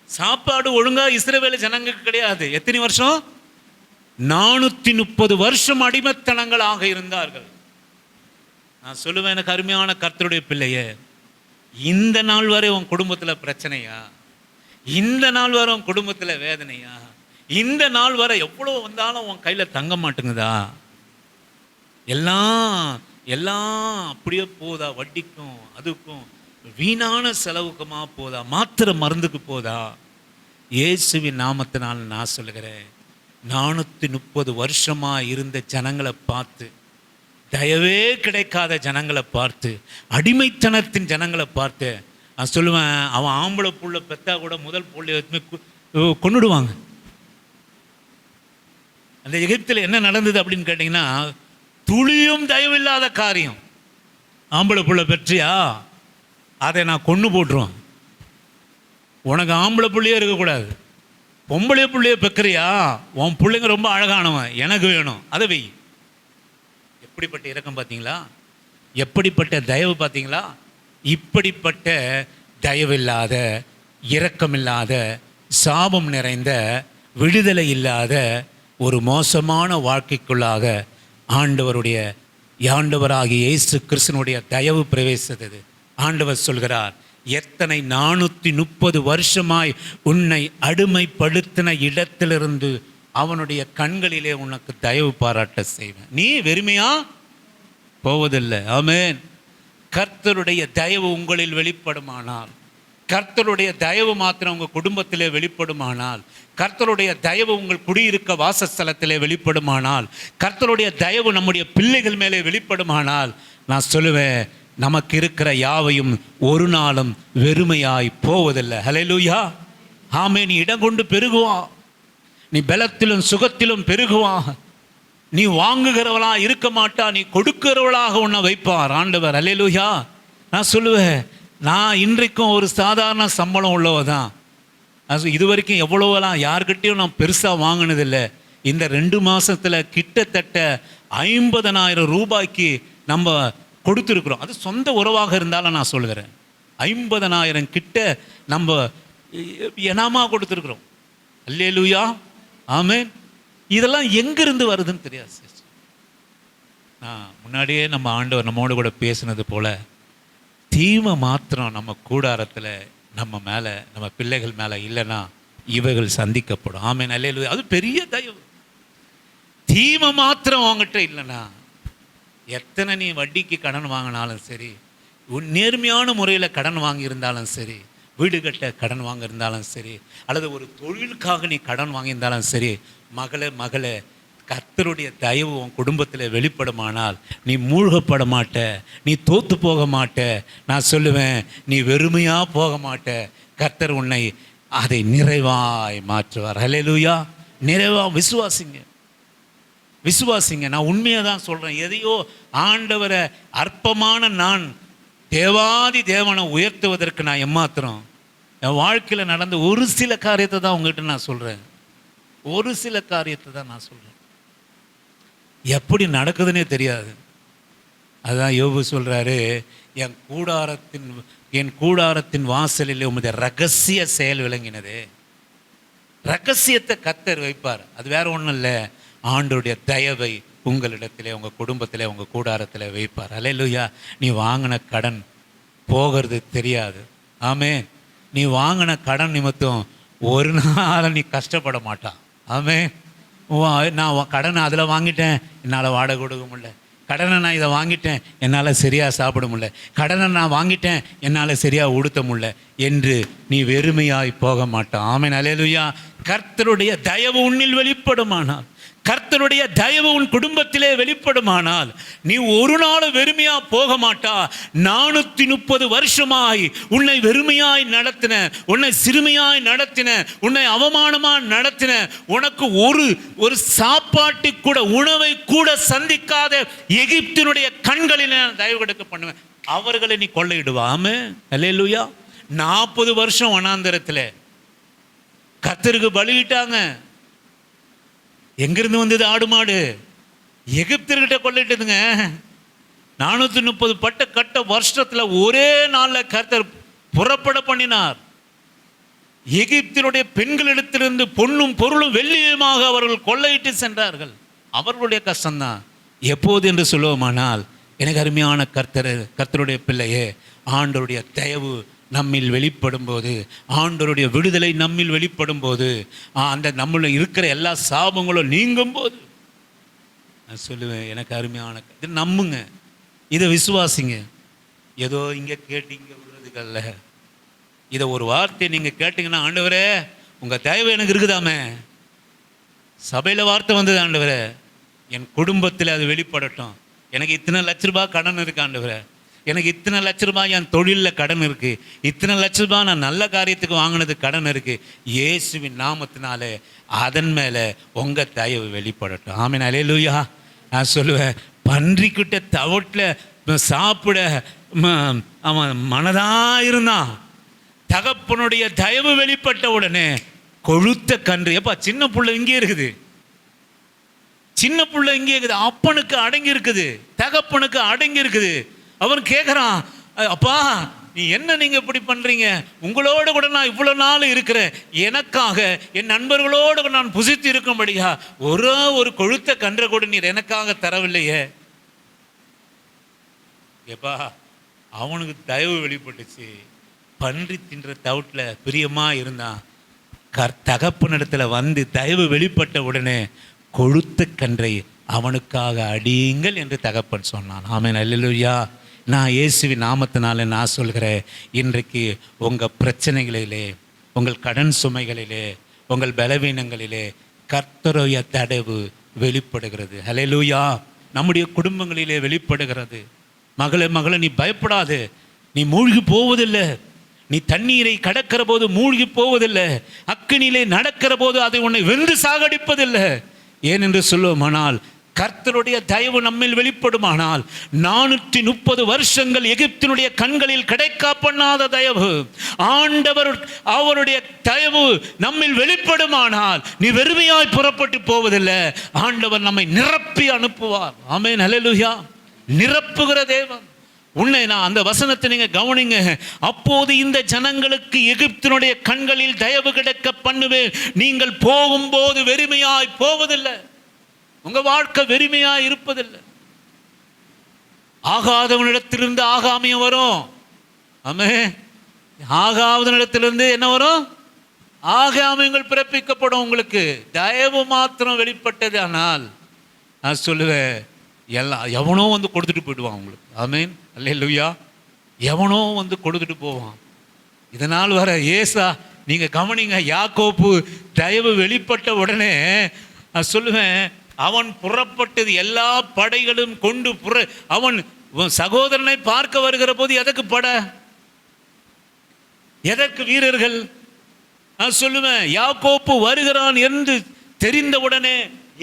Speaker 1: சாப்பாடு ஒழுங்கா இஸ்ரவேல் ஜனங்களுக்கு கிடையாது. எத்தனை வருஷம்? 430 வருஷம் அடிமைத்தனங்களாக இருந்தார்கள். நான் சொல்லுவேன், எனக்கு அருமையான கர்த்தருடைய பிள்ளையே, இந்த நாள் வரை உன் குடும்பத்தில் பிரச்சனையா? இந்த நாள் வரை உன் குடும்பத்தில் வேதனையா? இந்த நாள் வரை எவ்வளோ வந்தாலும் உன் கையில் தங்க மாட்டேங்குதா? எல்லாம் எல்லாம் அப்படியே போதா? வட்டிக்கும் அதுக்கும் வீணான செலவுக்குமா போதா? மாத்திரை மருந்துக்கு போதா? இயேசுவின் நாமத்தினால் நான் சொல்லுகிறேன், 430 வருஷமா இருந்த ஜனங்களை பார்த்து, தயவே கிடைக்காத ஜனங்களை பார்த்து, அடிமைத்தனத்தின் ஜனங்களை பார்த்து நான் சொல்லுவேன், அவன் ஆம்பளை புள்ள பெத்தா கூட முதல் புள்ளைய கொன்னுடுவாங்க. அந்த எகிப்தில் என்ன நடந்தது அப்படின்னு கேட்டிங்கன்னா, துளியும் தயவில்லாத காரியம். ஆம்பளை புள்ள பெற்றியா, அதை நான் கொன்று போட்டுருவேன். உனக்கு ஆம்பளை பிள்ளையே இருக்கக்கூடாது, பொம்பளை பிள்ளைய பெக்கிறியா, உன் பிள்ளைங்க ரொம்ப அழகானவன், எனக்கு வேணும், அதை வை. எப்படிப்பட்ட இரக்கம் பார்த்தீங்களா? எப்படிப்பட்ட தயவு பார்த்தீங்களா? இப்படிப்பட்ட தயவில்லாத, இரக்கமில்லாத, சாபம் நிறைந்த, விடுதலை இல்லாத ஒரு மோசமான வாழ்க்கைக்குள்ளாக ஆண்டவராகிய இயேசு கிறிஸ்துனுடைய தயவு பிரவேசித்தது. ஆண்டவர் சொல்கிறார், எத்தனை 430 வருஷமாய் உன்னை அடிமைப்படுத்தின இடத்திலிருந்து அவனுடைய கண்களிலே உனக்கு தயவு பாராட்ட செய்வேன். நீ வெறுமையா போவதில்லை. ஆமென். கர்த்தருடைய தயவு உங்களில் வெளிப்படுமானால், கர்த்தருடைய தயவு மாத்திரம் உங்கள் குடும்பத்திலே வெளிப்படுமானால், கர்த்தருடைய தயவு உங்கள் குடியிருக்க வாசஸ்தலத்திலே வெளிப்படுமானால், கர்த்தருடைய தயவு நம்முடைய பிள்ளைகள் மேலே வெளிப்படுமானால், நான் சொல்லுவேன், நமக்கு இருக்கிற யாவையும் ஒரு நாளும் வெறுமையாய் போவதில்லை. ஹல்லேலூயா. ஆமென். நீ இடம் கொண்டு பெருகுவா, நீ பலத்திலும் சுகத்திலும் பெருகுவா. நீ வாங்குகிறவளா இருக்க மாட்டா, நீ கொடுக்கிறவளாக உன்னை வைப்பார் ஆண்டவர். ஹல்லேலூயா. நான் சொல்லுவேன், நான் இன்றைக்கும் ஒரு சாதாரண சம்பளம் உள்ளவ தான். இது வரைக்கும் எவ்வளோவெல்லாம் யார்கிட்டையும் நான் பெருசாக வாங்கினதில்லை. இந்த 2 மாதத்தில் கிட்டத்தட்ட 50,000 ரூபாய்க்கு நம்ம கொடுத்துருக்குறோம். அது சொந்த உறவாக இருந்தாலும் நான் சொல்கிறேன், 50,000 கிட்ட நம்ம இனமாக கொடுத்துருக்குறோம். அல்லேலூயா. ஆமென். இதெல்லாம் எங்கிருந்து வருதுன்னு தெரியாது சார். முன்னாடியே நம்ம ஆண்டவர் நம்மோடு கூட பேசுனது போல, தீமை மாத்திரம் நம்ம கூடாரத்தில், நம்ம மேலே, நம்ம பிள்ளைகள் மேலே இல்லைன்னா இவைகள் சந்திக்கப்படும். ஆமென். அல்லேலூயா. அது பெரிய தயவு. தீமை மாத்திரம் அவங்ககிட்ட இல்லைன்னா, எத்தனை நீ வட்டிக்கு கடன் வாங்கினாலும் சரி, நேர்மையான முறையில் கடன் வாங்கியிருந்தாலும் சரி, வீடு கட்ட கடன் வாங்கியிருந்தாலும் சரி, அல்லது ஒரு தொழிலுக்காக நீ கடன் வாங்கியிருந்தாலும் சரி, மகளே கர்த்தருடைய தயவு உன் குடும்பத்தில் வெளிப்படுமானால் நீ மூழ்கப்பட மாட்ட, நீ தோத்து போக மாட்ட. நான் சொல்லுவேன், நீ வெறுமையாக போக மாட்ட. கர்த்தர் உன்னை அதை நிறைவாய் மாற்றுவார். ஹல்லேலூயா. நிறைவாக விசுவாசிங்க. நான் உண்மையாக தான் சொல்கிறேன். எதையோ ஆண்டவரை அற்பமான நான் தேவாதி தேவனை உயர்த்துவதற்கு நான் எம்மாத்திரம் என் வாழ்க்கையில் நடந்த ஒரு சில காரியத்தை தான் உங்ககிட்ட நான் சொல்கிறேன். ஒரு சில காரியத்தை தான் நான் சொல்கிறேன். எப்படி நடக்குதுன்னே தெரியாது. அதுதான் யோபு சொல்கிறாரு, என் கூடாரத்தின் வாசலில் உமது ரகசிய செயல் விளங்கினது. ரகசியத்தை கர்த்தர் வைப்பார். அது வேற ஒன்றும் இல்லை, ஆண்டவருடைய தயவை உங்களிடத்திலே, உங்கள் குடும்பத்திலே, உங்கள் கூடாரத்தில் வைப்பார். அல்லேலூயா. நீ வாங்கின கடன் போகிறது தெரியாது. ஆமென். நீ வாங்கின கடன் நிமித்தம் ஒரு நாள் நீ கஷ்டப்பட மாட்டான். ஆமென். நான் கடனை அதில் வாங்கிட்டேன், என்னால் வாடகை கொடுக்க முடியல. கடனை நான் இதை வாங்கிட்டேன், என்னால் சரியாக சாப்பிட முடியல. கடனை நான் வாங்கிட்டேன், என்னால் சரியாக உடுத்த முடியல என்று நீ வெறுமையாய் போக மாட்டான். ஆமென். அல்லேலூயா. கர்த்தருடைய தயவு உன்னில் வெளிப்படுமானால், கர்த்தருடைய தயவு உன் குடும்பத்திலே வெளிப்படுமானால், நீ ஒரு நாள் வெறுமையா போக மாட்டா. 430 வருஷமாய் உன்னை வெறுமையாய் நடத்தின, உன்னை சிறுமையாய் நடத்தின, உன்னை அவமானமாய் நடத்தின, உனக்கு ஒரு சாப்பாட்டு கூட, உணவை கூட சந்திக்காத எகிப்தினுடைய கண்களில் நான் தயவு கொடுக்க பண்ணுவேன். அவர்களை நீ கொள்ளையிடுவாமே. அல்லேலூயா. 40 வருஷம் வனாந்தரத்தில் கர்த்தருக்கு பலியிட்டாங்க. எங்கிருந்து வந்தது ஆடு மாடு? எகிப்தர்கிட்ட கொள்ளையிட்டதுங்க. 430 பட்ட கட்ட வருஷத்துல ஒரே நாள்ல கர்த்தர் புறப்பட பண்ணினார். எகிப்தினுடைய பெண்களிடத்திலிருந்து பொன்னும் பொருளும் வெள்ளியுமாக அவர்கள் கொள்ளையிட்டு சென்றார்கள். அவர்களுடைய கஷ்டம்தான். எப்போது என்று சொல்லுவோமானால், எனக்கு அருமையான கர்த்தருடைய பிள்ளையே, ஆண்டவருடைய தயவு நம்மில் வெளிப்படும் போது, ஆண்டவருடைய விடுதலை நம்மில் வெளிப்படும் போது, அந்த நம்மள இருக்கிற எல்லா சாபங்களும் நீங்கும் போது நான் சொல்லுவேன், எனக்கு அருமையான இது நம்புங்க, இதை விசுவாசிங்க. ஏதோ இங்கே கேட்டு இங்கே விடுறதுக்கல்ல. இதை ஒரு வார்த்தை நீங்கள் கேட்டிங்கன்னா, ஆண்டவரே உங்கள் தயவு எனக்கு இருக்குதாமே. சபையில் வார்த்தை வந்தது, ஆண்டவரே என் குடும்பத்தில் அது வெளிப்படட்டும். எனக்கு இத்தனை லட்ச ரூபாய் கடன் இருக்கு ஆண்டவரே, எனக்கு இத்தனை லட்ச ரூபாய் என் தொழிலில் கடன் இருக்குது, இத்தனை லட்ச ரூபாய் நான் நல்ல காரியத்துக்கு வாங்கினது கடன் இருக்குது. இயேசுவின் நாமத்தினாலே அதன் மேலே உங்கள் தயவு வெளிப்படட்டும். ஆமென், அல்லேலூயா. நான் சொல்லுவேன், பன்றிக்கிட்ட தவட்டில் சாப்பிட அவன் மனதாக இருந்தான். தகப்பனுடைய தயவு வெளிப்பட்ட உடனே கொழுத்த கன்று, எப்பா சின்ன புள்ள இங்கே இருக்குது, சின்ன புள்ள இங்கே இருக்குது, அப்பனுக்கு அடங்கி இருக்குது, தகப்பனுக்கு அடங்கி இருக்குது. அவன் கேட்குறான், அப்பா நீ என்ன நீங்கள் இப்படி பண்ணுறீங்க? உங்களோடு கூட நான் இவ்வளோ நாள் இருக்கிறேன், எனக்காக என் நண்பர்களோடு நான் புசித்து இருக்கும்படியா ஒரு கொழுத்த கன்றை கூட நீர் எனக்காக தரவில்லையே. ஏப்பா அவனுக்கு தயவு வெளிப்பட்டுச்சு. பன்றி தின்ற தவுட்டில் பிரியமாக இருந்தான். தகப்பனிடத்தில் வந்து தயவு வெளிப்பட்ட உடனே கொழுத்த கன்றை அவனுக்காக அடியுங்கள் என்று தகப்பன் சொன்னான். ஆமென், அல்லேலூயா. நான் இயேசுவின் நாமத்தினால நான் சொல்கிறேன், இன்றைக்கு உங்கள் பிரச்சனைகளிலே, உங்கள் கடன் சுமைகளிலே, உங்கள் பலவீனங்களிலே கர்த்தருடைய தயவு வெளிப்படுகிறது. அல்லேலூயா. நம்முடைய குடும்பங்களிலே வெளிப்படுகிறது. மகளே நீ பயப்படாது, நீ மூழ்கி போவதில்லை. நீ தண்ணீரை கடக்கிற போது மூழ்கி போவதில்லை, அக்கினியிலே நடக்கிற போது அதை உன்னை வென்று சாகடிப்பதில்லை. ஏனென்று சொல்லுவோமானால், கர்த்தருடைய தயவு நம்மில் வெளிப்படுமானால், 430 வருஷங்கள் எகிப்தினுடைய கண்களில் கிடைக்கா பண்ணாத தயவு, ஆண்டவர் அவருடைய தயவு நம்மில் வெளிப்படுமானால் நீ வெறுமையாய் புறப்பட்டு போவதில்லை. ஆண்டவர் நம்மை நிரப்பி அனுப்புவார். ஆமென், அல்லேலூயா. நிரப்புகிற தேவன். உன்னை நான் அந்த வசனத்தை நீங்க கவனிங்க. அப்போது இந்த ஜனங்களுக்கு எகிப்தினுடைய கண்களில் தயவு கிடைக்க பண்ணுவேன், நீங்கள் போகும்போது வெறுமையாய் போவதில்லை. உங்க வாழ்க்கை வெறுமையாய் இருப்பதில்லை. ஆகாதவனிடத்திலிருந்து ஆகாமியம் வரும். ஆமே, ஆகாதவனிடத்திலிருந்து என்ன வரும்? ஆகாமியங்கள் பிறப்பிக்கப்படும். உங்களுக்கு தயவு மாத்திரம் வெளிப்பட்டது. ஆனால் நான் சொல்லுவேன், எல்லாம் எவனோ வந்து கொடுத்துட்டு போயிடுவான் உங்களுக்கு. ஆமென், அல்லேலூயா. எவனோ வந்து கொடுத்துட்டு போவான். இதனால் வர ஏசா நீங்க கவனிங்க, யாக்கோப்பு தயவு வெளிப்பட்ட உடனே நான் சொல்லுவேன், அவன் புறப்பட்டது எல்லா படைகளும் கொண்டு அவன் சகோதரனை பார்க்க வருகிற போது எதற்கு பட, எதற்கு வீரர்கள்? நான் சொல்லுவேன், யாக்கோப்பு வருகிறான் என்று தெரிந்தவுடனே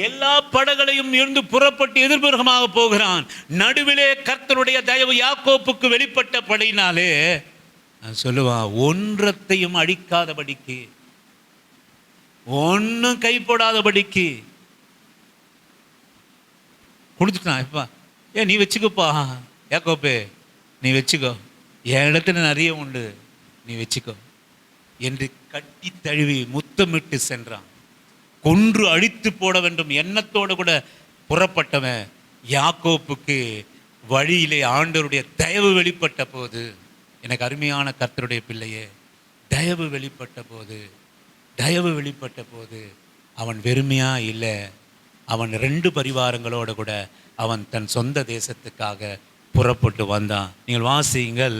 Speaker 1: எல்லா படகளையும் இருந்து புறப்பட்டு எதிர்புறமாக போகிறான். நடுவிலே கர்த்தருடைய தயவு யாக்கோப்புக்கு வெளிப்பட்ட படையினாலே சொல்லுவான், ஒன்றத்தையும் அடிக்காதபடிக்கு, ஒன்னும் கைப்படாதபடிக்கு கொடுத்துட்டான். எப்பா நீ வச்சுக்கப்பா யாக்கோப்பே, நீ வச்சுக்கோ, என் இடத்துல நிறைய உண்டு, நீ வச்சுக்கோ என்று கட்டி தழுவி முத்தமிட்டு சென்றான். கொன்று அழித்து போட வேண்டும் எண்ணத்தோடு கூட புறப்பட்டவன் யாக்கோப்புக்கு வழியிலே ஆண்டவருடைய தயவு வெளிப்பட்ட போது, எனக்கு அருமையான கர்த்தருடைய பிள்ளையே, தயவு வெளிப்பட்ட போது அவன் வெறுமையா இல்லை. அவன் 2 பரிவாரங்களோடு கூட அவன் தன் சொந்த தேசத்துக்காக புறப்பட்டு வந்தான். நீங்கள் வாசியுங்கள்,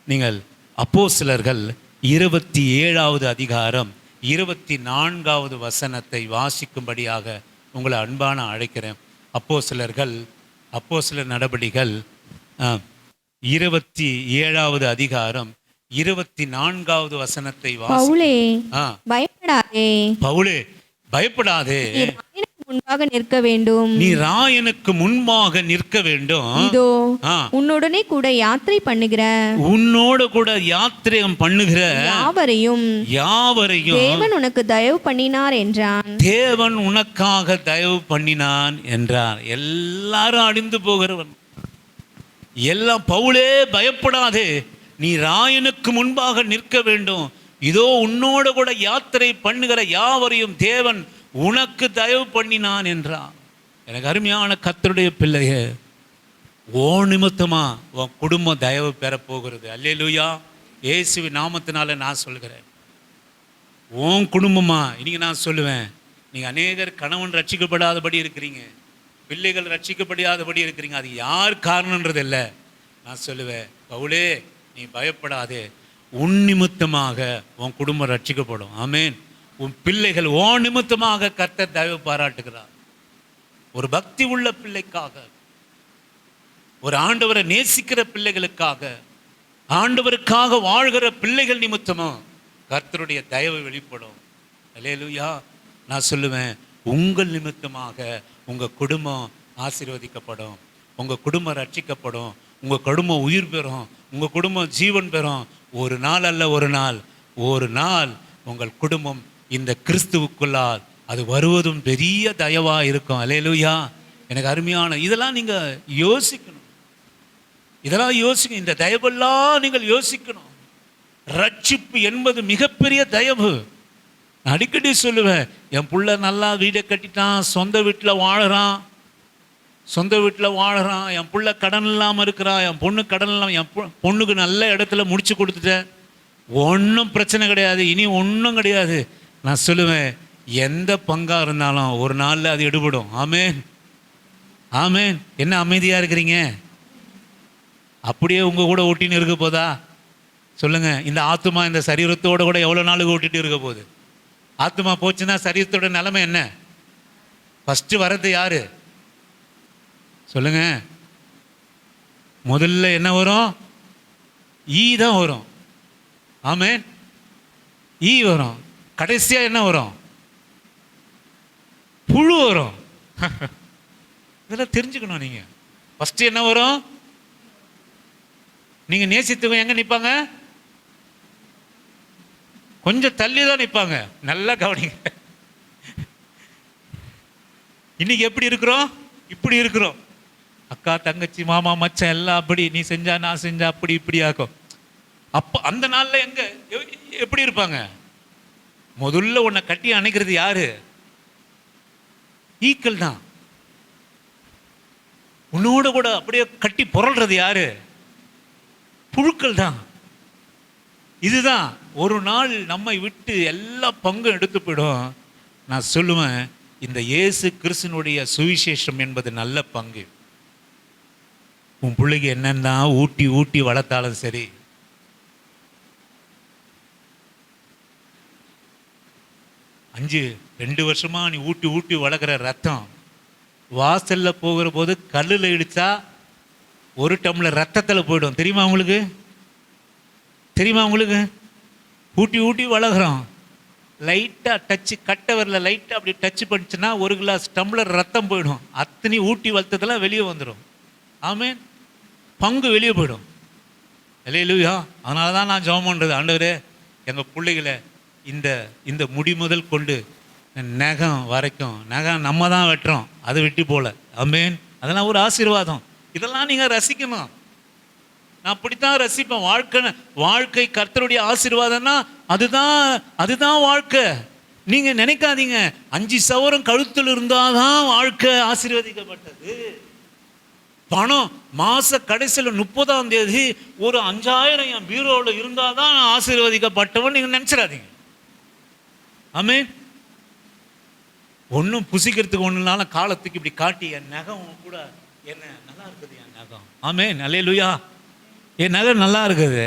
Speaker 1: நீங்கள் அப்போஸ்தலர்கள் 27வது அதிகாரம் 24வது வசனத்தை வாசிக்கும்படியாக உங்களை அன்பான அழைக்கிறேன். அப்போஸ்தலர் நடபடிகள் 27வது அதிகாரம் 24வது வசனத்தை
Speaker 3: பவுலே பயப்படாதே,
Speaker 1: பவுலே பயப்படாதே,
Speaker 3: முன்பாக நிற்க வேண்டும்.
Speaker 2: நீ ராயனுக்கு முன்பாக நிற்க வேண்டும்.
Speaker 3: இதோ
Speaker 2: ஆ.
Speaker 3: உன்னுடனே கூட யாத்திரை பண்ணுகிற
Speaker 2: உன்னோடு கூட யாத்திரையம் பண்ணுகிற
Speaker 3: யாவரையும்
Speaker 2: யாவரையும்
Speaker 3: தேவன் உனக்கு தயவு பண்ணினார் என்றான்.
Speaker 2: தேவன் உனக்காக தயவு பண்ணினான் என்றார். எல்லாரும் அழிந்து போகிறவன் எல்லாம் பவுலே பயப்படாதே, நீ ராயனுக்கு முன்பாக நிற்க வேண்டும். இதோ உன்னோடு கூட யாத்திரை பண்ணுகிற யாவரையும் தேவன் உனக்கு தயவு பண்ணினான் என்றான். எனக்கு அருமையான கர்த்தருடைய பிள்ளையே, ஓ நிமித்தமா உன் குடும்பம் தயவு பெறப்போகிறது. அல்லேலூயா. இயேசுவின் நாமத்தினால நான் சொல்கிறேன், உன் குடும்பமா இன்னைக்கு நான் சொல்லுவேன், நீங்கள் அநேகர் கணவன் ரட்சிக்கப்படாதபடி இருக்கிறீங்க, பிள்ளைகள் ரட்சிக்கப்படாதபடி இருக்கிறீங்க. அது யார் காரணன்றது இல்லை. நான் சொல்லுவேன், பவுலே நீ பயப்படாதே, உன் நிமித்தமாக உன் குடும்பம் ரட்சிக்கப்படும். ஆமேன். உன் பிள்ளைகள் ஓ நிமித்தமாக கர்த்தர் தயவு பாராட்டுகிறார். ஒரு பக்தி உள்ள பிள்ளைக்காக, ஒரு ஆண்டவரை நேசிக்கிற பிள்ளைகளுக்காக, ஆண்டவருக்காக வாழ்கிற பிள்ளைகள் நிமித்தமும் கர்த்தருடைய தயவு வெளிப்படும். அல்லேலூயா. நான் சொல்லுவேன், உங்கள் நிமித்தமாக உங்கள் குடும்பம் ஆசீர்வதிக்கப்படும், உங்கள் குடும்பம் ரட்சிக்கப்படும், உங்கள் குடும்பம் உயிர் பெறும், உங்கள் குடும்பம் ஜீவன் பெறும். ஒரு நாள் அல்ல, ஒரு நாள் உங்கள் குடும்பம் இந்த கிறிஸ்துவுக்குள்ளால் அது வருவதும் பெரிய தயவாக இருக்கும். அல்லேலூயா. எனக்கு அருமையான இதெல்லாம் நீங்கள் யோசிக்கணும், இதெல்லாம் யோசிக்கணும். இந்த தயவெல்லாம் நீங்கள் யோசிக்கணும். ரட்சிப்பு என்பது மிகப்பெரிய தயவு. நான் அடிக்கடி சொல்லுவேன், என் புள்ள நல்லா வீடை கட்டிட்டான், சொந்த வீட்டில் வாழறான், என் புள்ள கடன் இல்லாமல் இருக்கிறான், என் பொண்ணு கடன் இல்லாமல், என் பொண்ணுக்கு நல்ல இடத்துல முடிச்சு கொடுத்துட்டேன், ஒன்றும் பிரச்சனை கிடையாது, இனி ஒன்றும் கிடையாது. நான் சொல்லுவேன், எந்த பங்காக இருந்தாலும் ஒரு நாளில் அது எடுபடும். ஆமேன், ஆமேன். என்ன அமைதியாக இருக்கிறீங்க? அப்படியே உங்கள் கூட ஒட்டின்னு இருக்க போதா? சொல்லுங்கள். இந்த ஆத்துமா இந்த சரீரத்தோடு கூட எவ்வளோ நாளுக்கு ஓட்டிகிட்டு இருக்க போகுது? ஆத்துமா போச்சுன்னா சரீரத்தோட நிலைமை என்ன? ஃபஸ்ட்டு வர்றது யாரு? சொல்லுங்க. முதல்ல என்ன வரும்? ஈ தான் வரும். ஆமேன். ஈ வரும். கடைசியா என்ன வரும்? புழு வரும். இதெல்லாம் தெரிஞ்சுக்கணும். நீங்க ஃபர்ஸ்ட் என்ன வரும்? நீங்க நேசித்தவங்க எங்க நிற்பாங்க? கொஞ்சம் தள்ளி தான் நிற்பாங்க. நல்லா கவனிங்க. இன்னைக்கு எப்படி இருக்கிறோம்? இப்படி இருக்கிறோம். அக்கா தங்கச்சி மாமா மச்சான் எல்லாம் அப்படி, நீ செஞ்சா நான் செஞ்சா அப்படி இப்படி ஆக்கும். அப்போ அந்த நாளில் எங்க எப்படி இருப்பாங்க? முதல்ல உன்னை கட்டி அணைக்கிறது யாரு? ஈக்கள் தான். உன்னோட கூட அப்படியே கட்டி புரள்றது யாரு? புழுக்கள் தான். இதுதான் ஒரு நாள் நம்மை விட்டு எல்லா பங்கும் எடுத்து போயிடும். நான் சொல்லுவேன், இந்த இயேசு கிறிஸ்துனுடைய சுவிசேஷம் என்பது நல்ல பங்கு. உன் பிள்ளைக்கு என்னன்னா ஊட்டி ஊட்டி வளர்த்தாலும் சரி, 2 வருஷமா நீ ஊட்டி ஊட்டி வளர்க்குற ரத்தம் வாசல்ல போகிற போது கல்லில் இடிச்சா 1 டம்ளர் ரத்தத்தில் போயிடும். தெரியுமா உங்களுக்கு? ஊட்டி ஊட்டி வளர்க்குறோம். லைட்டாக டச்சு, கட்டை வரல லைட்டாக அப்படி டச்சு பண்ணிச்சுன்னா 1 கிளாஸ் டம்ளர் ரத்தம் போயிடும். அத்தனை ஊட்டி வளர்த்ததெல்லாம் வெளியே வந்துடும். ஆமேன். பங்கு வெளியே போயிடும். அல்லேலூயா. அதனால தான் நான் ஜெபம் பண்ணுறது, ஆண்டவரே எங்கள் பிள்ளைகளை இந்த முடி முதல் கொண்டு நகம் வரைக்கும், நகம் நம்ம தான் வெட்டுறோம், அதை வெட்டி போல. ஆமேன். அதெல்லாம் ஒரு ஆசீர்வாதம். இதெல்லாம் நீங்கள் ரசிக்கணும். நான் அப்படித்தான் ரசிப்பேன். வாழ்க்கை கர்த்தருடைய ஆசீர்வாதம்னா அதுதான் வாழ்க்கை. நீங்க நினைக்காதீங்க 5 சவரம் கழுத்தில் இருந்தாதான் வாழ்க்கை ஆசீர்வதிக்கப்பட்டது. பணம் மாச கடைசியில் 30ஆம் தேதி ஒரு 5000 என் பீரோவில் இருந்தாதான் ஆசீர்வதிக்கப்பட்டவன் நீங்க நினைச்சிடாதீங்க. ஆமேன். ஒன்றும் புசிக்கிறதுக்கு ஒன்றுனாலும் காலத்துக்கு இப்படி காட்டி, என் நகம் கூட என்ன நல்லா இருக்குது, என் நகம். ஆமேன். அல்லேலூயா. என் நகம் நல்லா இருக்குது.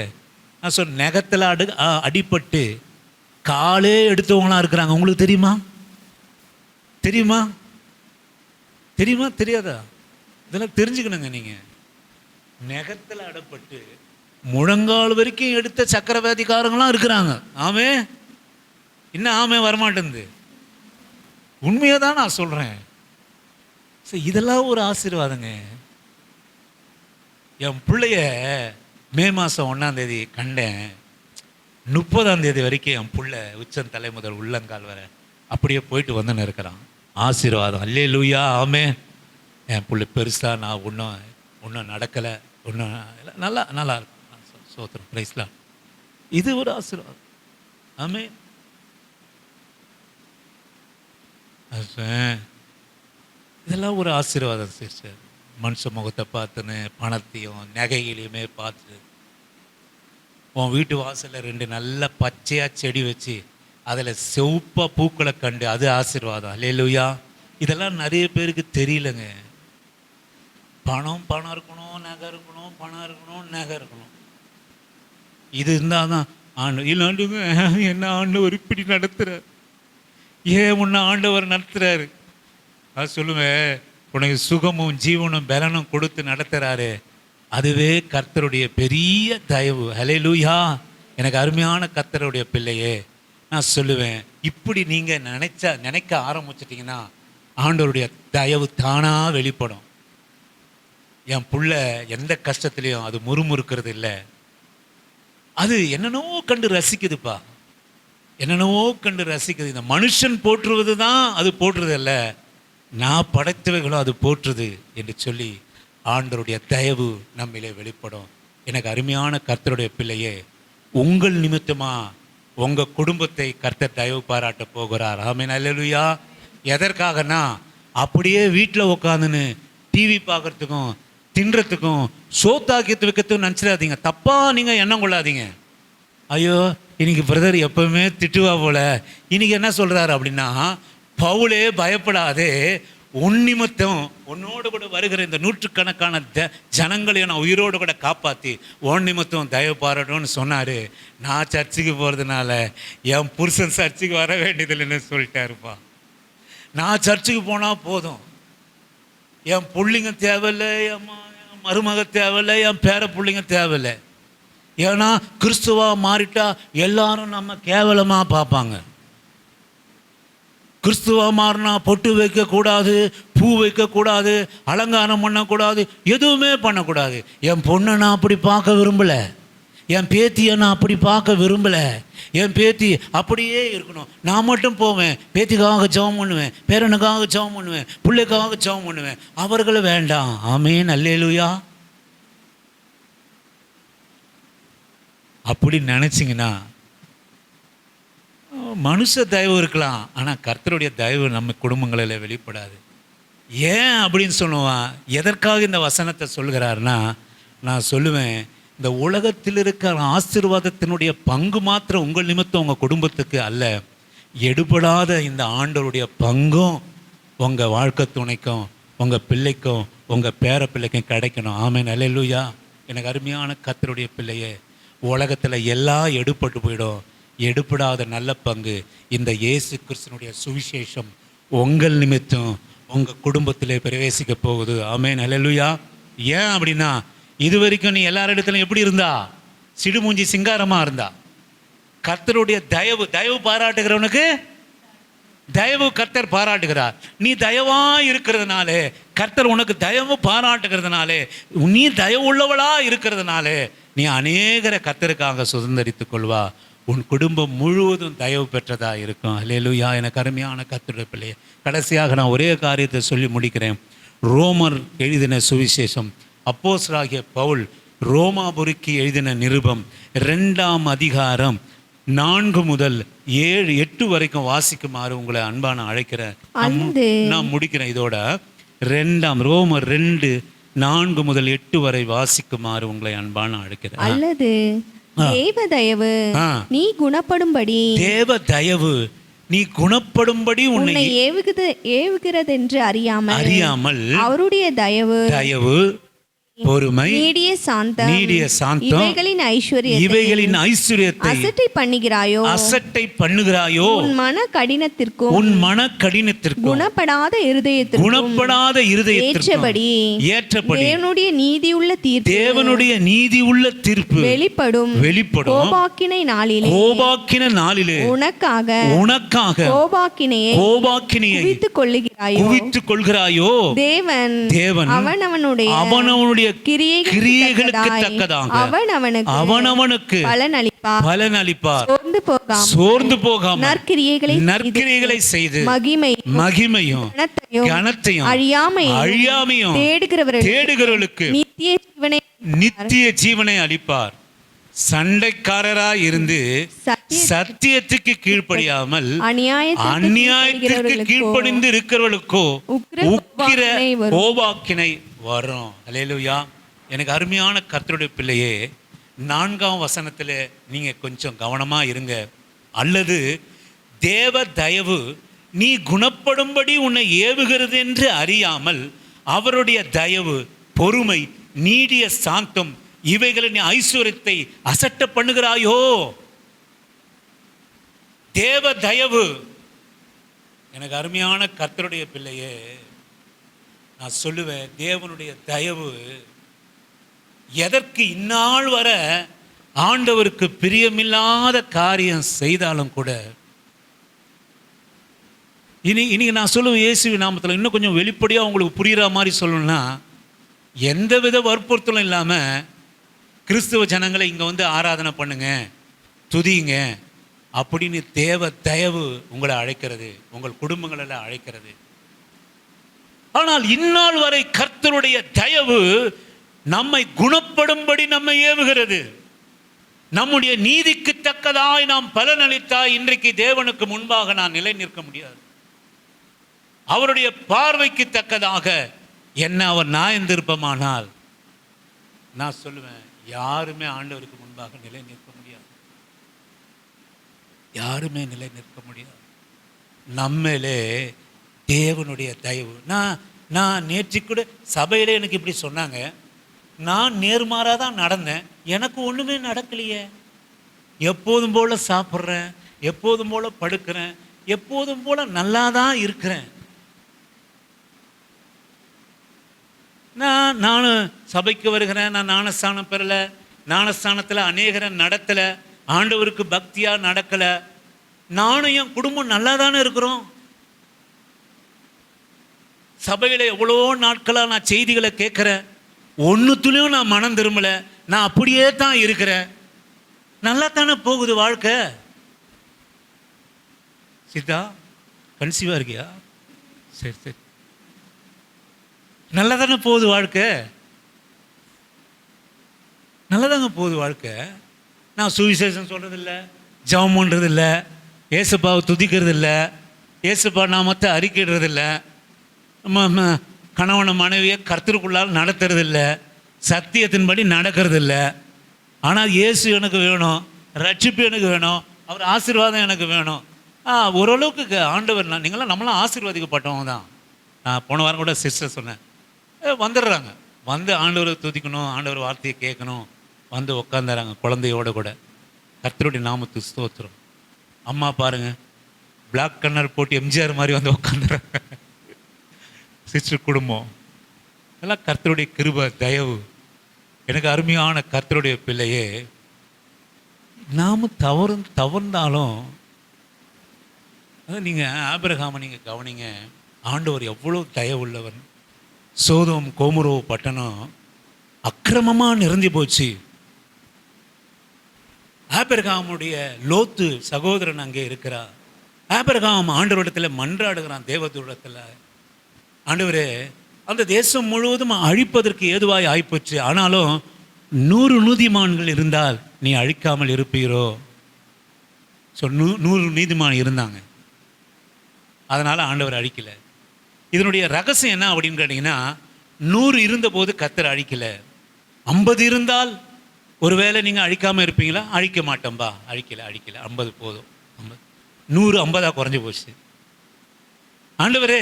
Speaker 2: நான் சொன்ன நகத்தில் அடிபட்டு காலே எடுத்தவங்களாம் இருக்கிறாங்க. உங்களுக்கு தெரியுமா தெரியாதா? இதெல்லாம் தெரிஞ்சுக்கணுங்க. நீங்கள் நகத்தில் அடப்பட்டு முழங்கால் வரைக்கும் எடுத்த சக்கரவியாதிக்காரங்களாம் இருக்கிறாங்க. ஆமே. இன்னும் வரமாட்டேங்குது. உண்மையாக தான் நான் சொல்கிறேன்.
Speaker 1: இதெல்லாம் ஒரு ஆசீர்வாதங்க. என் பிள்ளைய மே மாதம் 1ஆம் தேதி கண்டேன். 30ஆம் தேதி வரைக்கும் என் புள்ள உச்சம் தலை முதல் உள்ளங்கால் வர அப்படியே போயிட்டு வந்துன்னு இருக்கிறான். ஆசீர்வாதம். அல்லேலூயா, ஆமென். என் புள்ள பெருசாக நான் ஒன்றும் நடக்கலை, ஒன்றும் நல்லா நல்லா இருக்கும். சோத்திரம், பிரைஸ்லாம். இது ஒரு ஆசீர்வாதம். ஆமென். இதெல்லாம் ஒரு ஆசீர்வாதம் சிஸ்டர். மனுஷ முகத்தை பார்த்துன்னு பணத்தையும் நகைகளையுமே பார்த்து உன் வீட்டு வாசலில் 2 நல்ல பச்சையாக செடி வச்சு அதில் செவப்பாக பூக்களை கண்டு அது ஆசீர்வாதம். அல்லேலூயா. இதெல்லாம் நிறைய பேருக்கு தெரியலங்க. பணம் இருக்கணும், நகை இருக்கணும், பணம் இருக்கணும், நகை இருக்கணும். இது இருந்தால் தான் ஆண்டு. இல்லாண்டுங்க என்ன ஆண்டவர் இப்படி நடத்துகிறார், ஏன் உன்னை ஆண்டவர் நடத்துகிறாரு? நான் சொல்லுவேன், உனக்கு சுகமும் ஜீவனும் பலனும் கொடுத்து நடத்துகிறாரு, அதுவே கர்த்தருடைய பெரிய தயவு. ஹல்லேலூயா. எனக்கு அருமையான கர்த்தருடைய பிள்ளையே, நான் சொல்லுவேன், இப்படி நீங்கள் நினைக்க ஆரம்பிச்சிட்டிங்கன்னா ஆண்டவருடைய தயவு தானாக வெளிப்படும். என் புள்ள எந்த கஷ்டத்துலையும் அது முறுமுறுக்கிறது இல்லை. அது என்னென்னவோ கண்டு ரசிக்குதுப்பா, என்னென்னவோ கண்டு ரசிக்குது. இந்த மனுஷன் போற்றுவது தான் அது போற்றுறது இல்லை, நான் படைத்தவைகளும் அது போற்றுது என்று சொல்லி ஆண்டவருடைய தயவு நம்மிலே வெளிப்படும். எனக்கு அருமையான கர்த்தருடைய பிள்ளையே, உங்கள் நிமித்தமா உங்கள் குடும்பத்தை கர்த்தர் தயவு பாராட்ட போகிறார். ஆமென், அல்லேலூயா. எதற்காகனா, அப்படியே வீட்டில் உட்காந்துன்னு டிவி பார்க்குறதுக்கும் தின்றதுக்கும் சோத்தாக்கியத்து வைக்கிறதுக்கும் நினச்சிடாதீங்க. தப்பாக நீங்கள் எண்ணம் கொள்ளாதீங்க. ஐயோ இன்னைக்கு பிரதர் எப்பவுமே திட்டுவா போல, இன்னைக்கு என்ன சொல்கிறாரு அப்படின்னா, பவுலே பயப்படாதே, உன் நிமித்தம் உன்னோடு கூட வருகிற இந்த நூற்றுக்கணக்கான ஜனங்களையும் நான் உயிரோடு கூட காப்பாற்றி உன் நிமித்தம் தயவு பாராட்டணும்னு சொன்னார். நான் சர்ச்சுக்கு போகிறதுனால என் புருஷன் சர்ச்சுக்கு வர வேண்டியதில்லைன்னு சொல்லிட்டாருப்பா. நான் சர்ச்சுக்கு போனால் போதும், என் பிள்ளைங்க தேவையில்லை, என் மருமக தேவையில்லை, என் பேர பிள்ளைங்க தேவையில்லை. ஏன்னா கிறிஸ்துவா மாறிட்டா எல்லாரும் நம்ம கேவலமாக பார்ப்பாங்க. கிறிஸ்துவா மாறினா பொட்டு வைக்கக்கூடாது, பூ வைக்கக்கூடாது, அலங்காரம் பண்ணக்கூடாது, எதுவுமே பண்ணக்கூடாது. என் பொண்ணை நான் அப்படி பார்க்க விரும்பலை, என் பேத்தியை நான் அப்படி பார்க்க விரும்பலை. என் பேத்தி அப்படியே இருக்கணும். நான் மட்டும் போவேன், பேத்திக்காக ஜெபம் பண்ணுவேன், பேரனுக்காக ஜெபம் பண்ணுவேன், பிள்ளைக்காக ஜெபம் பண்ணுவேன், அவர்களும் வேண்டாம். ஆமென், அல்லேலூயா. அப்படி நினச்சிங்கன்னா மனுஷ தயவு இருக்கலாம், ஆனால் கர்த்தருடைய தயவு நம்ம குடும்பங்களில் வெளிப்படாது. ஏன் அப்படின்னு சொல்லுவான். எதற்காக இந்த வசனத்தை சொல்கிறாருன்னா, நான் சொல்லுவேன், இந்த உலகத்தில் இருக்கிற ஆசீர்வாதத்தினுடைய பங்கு மாத்திரம் உங்கள் நிமித்தம் உங்கள் குடும்பத்துக்கு அல்ல, எடுபடாத இந்த ஆண்டவருடைய பங்கும் உங்கள் வாழ்க்கை துணைக்கும் உங்கள் பிள்ளைக்கும் உங்கள் பேர பிள்ளைக்கும் கிடைக்கணும். ஆமென், அல்லேலூயா. எனக்கு அருமையான கர்த்தருடைய பிள்ளையே, உலகத்தில் எல்லாம் எடுபட்டு போயிடும், எடுபடாத நல்ல பங்கு இந்த இயேசு கிறிஸ்துனுடைய சுவிசேஷம் உங்கள் நிமித்தம் உங்கள் குடும்பத்திலே பிரவேசிக்க போகுது. ஆமென், அல்லேலூயா. ஏன் அப்படின்னா, இது வரைக்கும் நீ எல்லாரிடத்துலையும் எப்படி இருந்தா? சிடுமூஞ்சி சிங்காரமாக இருந்தா. கர்த்தருடைய தயவு பாராட்டுகிறவனுக்கு தயவு கர்த்தர் பாராட்டுகிறார். நீ தயவா இருக்கிறதுனாலே, கர்த்தர் உனக்கு தயவு பாராட்டுகிறதுனாலே, நீ தயவு உள்ளவளா இருக்கிறதுனாலே நீ அநேகரை கர்த்தருக்காக சுதந்திரித்துக் கொள்வா. உன் குடும்பம் முழுவதும் தயவு பெற்றதா இருக்கும். அல்லேலூயா. எனக்கு அருமையான கர்த்தருடைய பிள்ளையே, கடைசியாக நான் ஒரே காரியத்தை சொல்லி முடிக்கிறேன். ரோமர் எழுதின சுவிசேஷம், அப்போஸ்தலனாகிய பவுல் ரோமாபுரிக்கு எழுதின நிருபம் 2ஆம் அதிகாரம் 4 முதல் 7, 8 வரைக்கும் வாசிக்குமாறு உங்களை அன்பான அழைக்கிறேன். நான் முடிக்கிறேன் இதோட. ரோமர் 2, 4 முதல் 8 வரை வாசிக்குமாறு உங்களை அன்பான அழைக்கிறேன்.
Speaker 3: அல்லது தேவ தயவு நீ குணப்படும்படி,
Speaker 1: தேவ தயவு நீ குணப்படும்படி உன்னை
Speaker 3: ஏவுகிறதென்று அறியாமல் அவருடைய தயவு
Speaker 2: பொறுமை,
Speaker 3: நீடிய சாந்தம்,
Speaker 2: நீடிய சாந்தம்,
Speaker 3: இவைகளின் ஐஸ்வரியத்தை
Speaker 2: அசட்டை பண்ணுகிறாயோ,
Speaker 3: உன் மன கடினத்திற்கும்
Speaker 2: குணப்படாத இருதயத்திற்கும்
Speaker 3: ஏற்றபடி தேவனுடைய
Speaker 2: நீதியுள்ள தீர்ப்பு வெளிப்படும்.
Speaker 3: கோபாக்கினை நாளிலே உனக்காக கோபாக்கினையை குவித்துக் கொள்கிறாயோ, தேவன் அவனவனுடைய கிரியைகளுக்கு தக்கதாக அவனவனுக்கு பலனளிப்பார். சோர்ந்து போகாமல் நற்கிரியைகளை செய்து மகிமையும் கனத்தையும் அழியாமையும் தேடுகிறவர்களுக்கு நித்திய ஜீவனை அளிப்பார். சண்டைக்காரராய் இருந்து சத்தியத்துக்கு கீழ்ப்படியாமல் அநியாயத்திற்கு கீழ்ப்படிந்து இருக்கிறவர்களுக்கோ உக்கிர கோபாக்கினை வரும். அல்லேலூயா. எனக்கு அருமையான கர்த்தருடைய பிள்ளையே, 4ஆம் வசனத்தில் நீங்க கொஞ்சம் கவனமா இருங்க. அல்லது தேவ தயவு நீ குணப்படும்படி உன்னை ஏவுகிறது என்று அறியாமல் அவருடைய தயவு, பொறுமை, நீடிய சாந்தம் இவைகளின் ஐஸ்வரியத்தை அசட்ட பண்ணுகிறாயோ. தேவ தயவு. எனக்கு அருமையான கர்த்தருடைய பிள்ளையே, நான் சொல்லுவேன், தேவனுடைய தயவு எதற்கு இந்நாள் வர ஆண்டவருக்கு பிரியமில்லாத காரியம் செய்தாலும் கூட, இன்னைக்கு நான் சொல்லுவேன் இயேசுவின் நாமத்தில் இன்னும் கொஞ்சம் வெளிப்படையாக உங்களுக்கு புரிகிற மாதிரி சொல்லணும்னா, எந்தவித வற்புறுத்தலும் இல்லாமல் கிறிஸ்துவ ஜனங்களை இங்கே வந்து ஆராதனை பண்ணுங்க, துதிங்க அப்படின்னு தேவ தயவு உங்களை அழைக்கிறது, உங்கள் குடும்பங்களெல்லாம் அழைக்கிறது. ஆனால் இந்நாள் வரை கர்த்தருடைய தயவு நம்மை குணப்படும்படி நம்மை ஏவுகிறது. நம்முடைய நீதிக்கு தக்கதாய் நாம் பலனளித்தாய் இன்றைக்கு தேவனுக்கு முன்பாக நான் நிலை நிற்க முடியாது. அவருடைய பார்வைக்கு தக்கதாக என்ன அவர் நியாயந்திருப்பமானால் நான் சொல்லுவேன், யாருமே ஆண்டவருக்கு முன்பாக நிலை நிற்க முடியாது. யாருமே நிலை நிற்க முடியாது. நம்மளே தேவனுடைய தயவு. நான் நேற்று கூட சபையிலே எனக்கு இப்படி சொன்னாங்க. நான் நேர்மாறாக தான் நடந்தேன், எனக்கு ஒன்றுமே நடக்கலையே. எப்போதும் போல் சாப்பிட்றேன், எப்போதும் போல் படுக்கிறேன், எப்போதும் போல் நல்லா தான் இருக்கிறேன். நானும் சபைக்கு வருகிறேன், நான் ஞானஸ்தானம் பெறலை, ஞானஸ்தானத்தில் அநேகரை நடத்தலை, ஆண்டவருக்கு பக்தியாக நடக்கலை. நானும் என் குடும்பம் நல்லா தானே இருக்கிறோம். சபையில் எவ்வளோ நாட்களாக நான் செய்திகளை கேட்குறேன், ஒன்றுத்துலேயும் நான் மனம் திரும்பலை, நான் அப்படியே தான் இருக்கிறேன். நல்லா தானே போகுது வாழ்க்கை. சித்தா கன்சீவாக இருக்கியா? சரி சரி, நல்லா தானே போகுது வாழ்க்கை, நல்லா தாங்க போகுது வாழ்க்கை. நான் சுவிசேஷம் சொல்கிறதில்ல, ஜெபம் பண்ணுறதில்ல, ஏசப்பாவை துதிக்கிறதில்ல, ஏசப்பா நாமத்தை அறிக்கையிடுறதில்ல, கணவனை மனைவியை கர்த்தருக்குள்ளால் நடத்துறதில்ல, சத்தியத்தின்படி நடக்கிறதில்ல. ஆனால் இயேசு எனக்கு வேணும், ரட்சிப்பு எனக்கு வேணும், அவர் ஆசீர்வாதம் எனக்கு வேணும். ஓரளவுக்கு ஆண்டவர், நீங்களாம் நம்மளாம் ஆசீர்வாதிக்கப்பட்டவங்க தான். நான் போன வாரம் கூட சிஸ்டர் சொன்னேன், வந்துடுறாங்க, வந்து ஆண்டவரை துதிக்கணும், ஆண்டவர் வார்த்தையை கேட்கணும், வந்து உட்காந்துறாங்க குழந்தையோட கூட. கர்த்தருடைய நாமத்துக்கு ஸ்தோத்திரம். அம்மா பாருங்கள், பிளாக் கண்ணர் போட்டு எம்ஜிஆர் மாதிரி வந்து உட்காந்துறாங்க. சிஸ்டர் குடும்பம் எல்லாம் கர்த்தருடைய கிருபை தயவு. எனக்கு அருமையான கர்த்தருடைய பிள்ளையே, நாம் தவறுந்தாலும் அதான் நீங்கள் ஆபிரகாமை நீங்கள் கவனிங்க. ஆண்டவர் எவ்வளோ தயவுள்ளவர். சோதோம் கோமுரோ பட்டணம் அக்கிரமமாக நிரம்பி போச்சு. ஆபிரகாமுடைய லோத்து சகோதரன் அங்கே இருக்கிறார். ஆபிரகாம் ஆண்டவரிடத்தில் மன்றாடுகிறான், தேவதூடத்தில், ஆண்டவரே அந்த தேசம் முழுவதும் அழிப்பதற்கு ஏதுவாய் ஆயிப்போச்சு, ஆனாலும் 100 நீதிமான்கள் இருந்தால் நீ அழிக்காமல் இருப்பீரோ. ஸோ 100 நீதிமான் இருந்தாங்க, அதனால் ஆண்டவர் அழிக்கலை. இதனுடைய ரகசியம் என்ன அப்படின்னு கேட்டிங்கன்னா, 100 இருந்தபோது கர்த்தர் அழிக்கலை. 50 இருந்தால் ஒருவேளை நீங்கள் அழிக்காமல் இருப்பீங்களா? அழிக்க மாட்டோம்பா, அழிக்கலை 50 போதும். 100 50 குறைஞ்சி போச்சு. ஆண்டவரே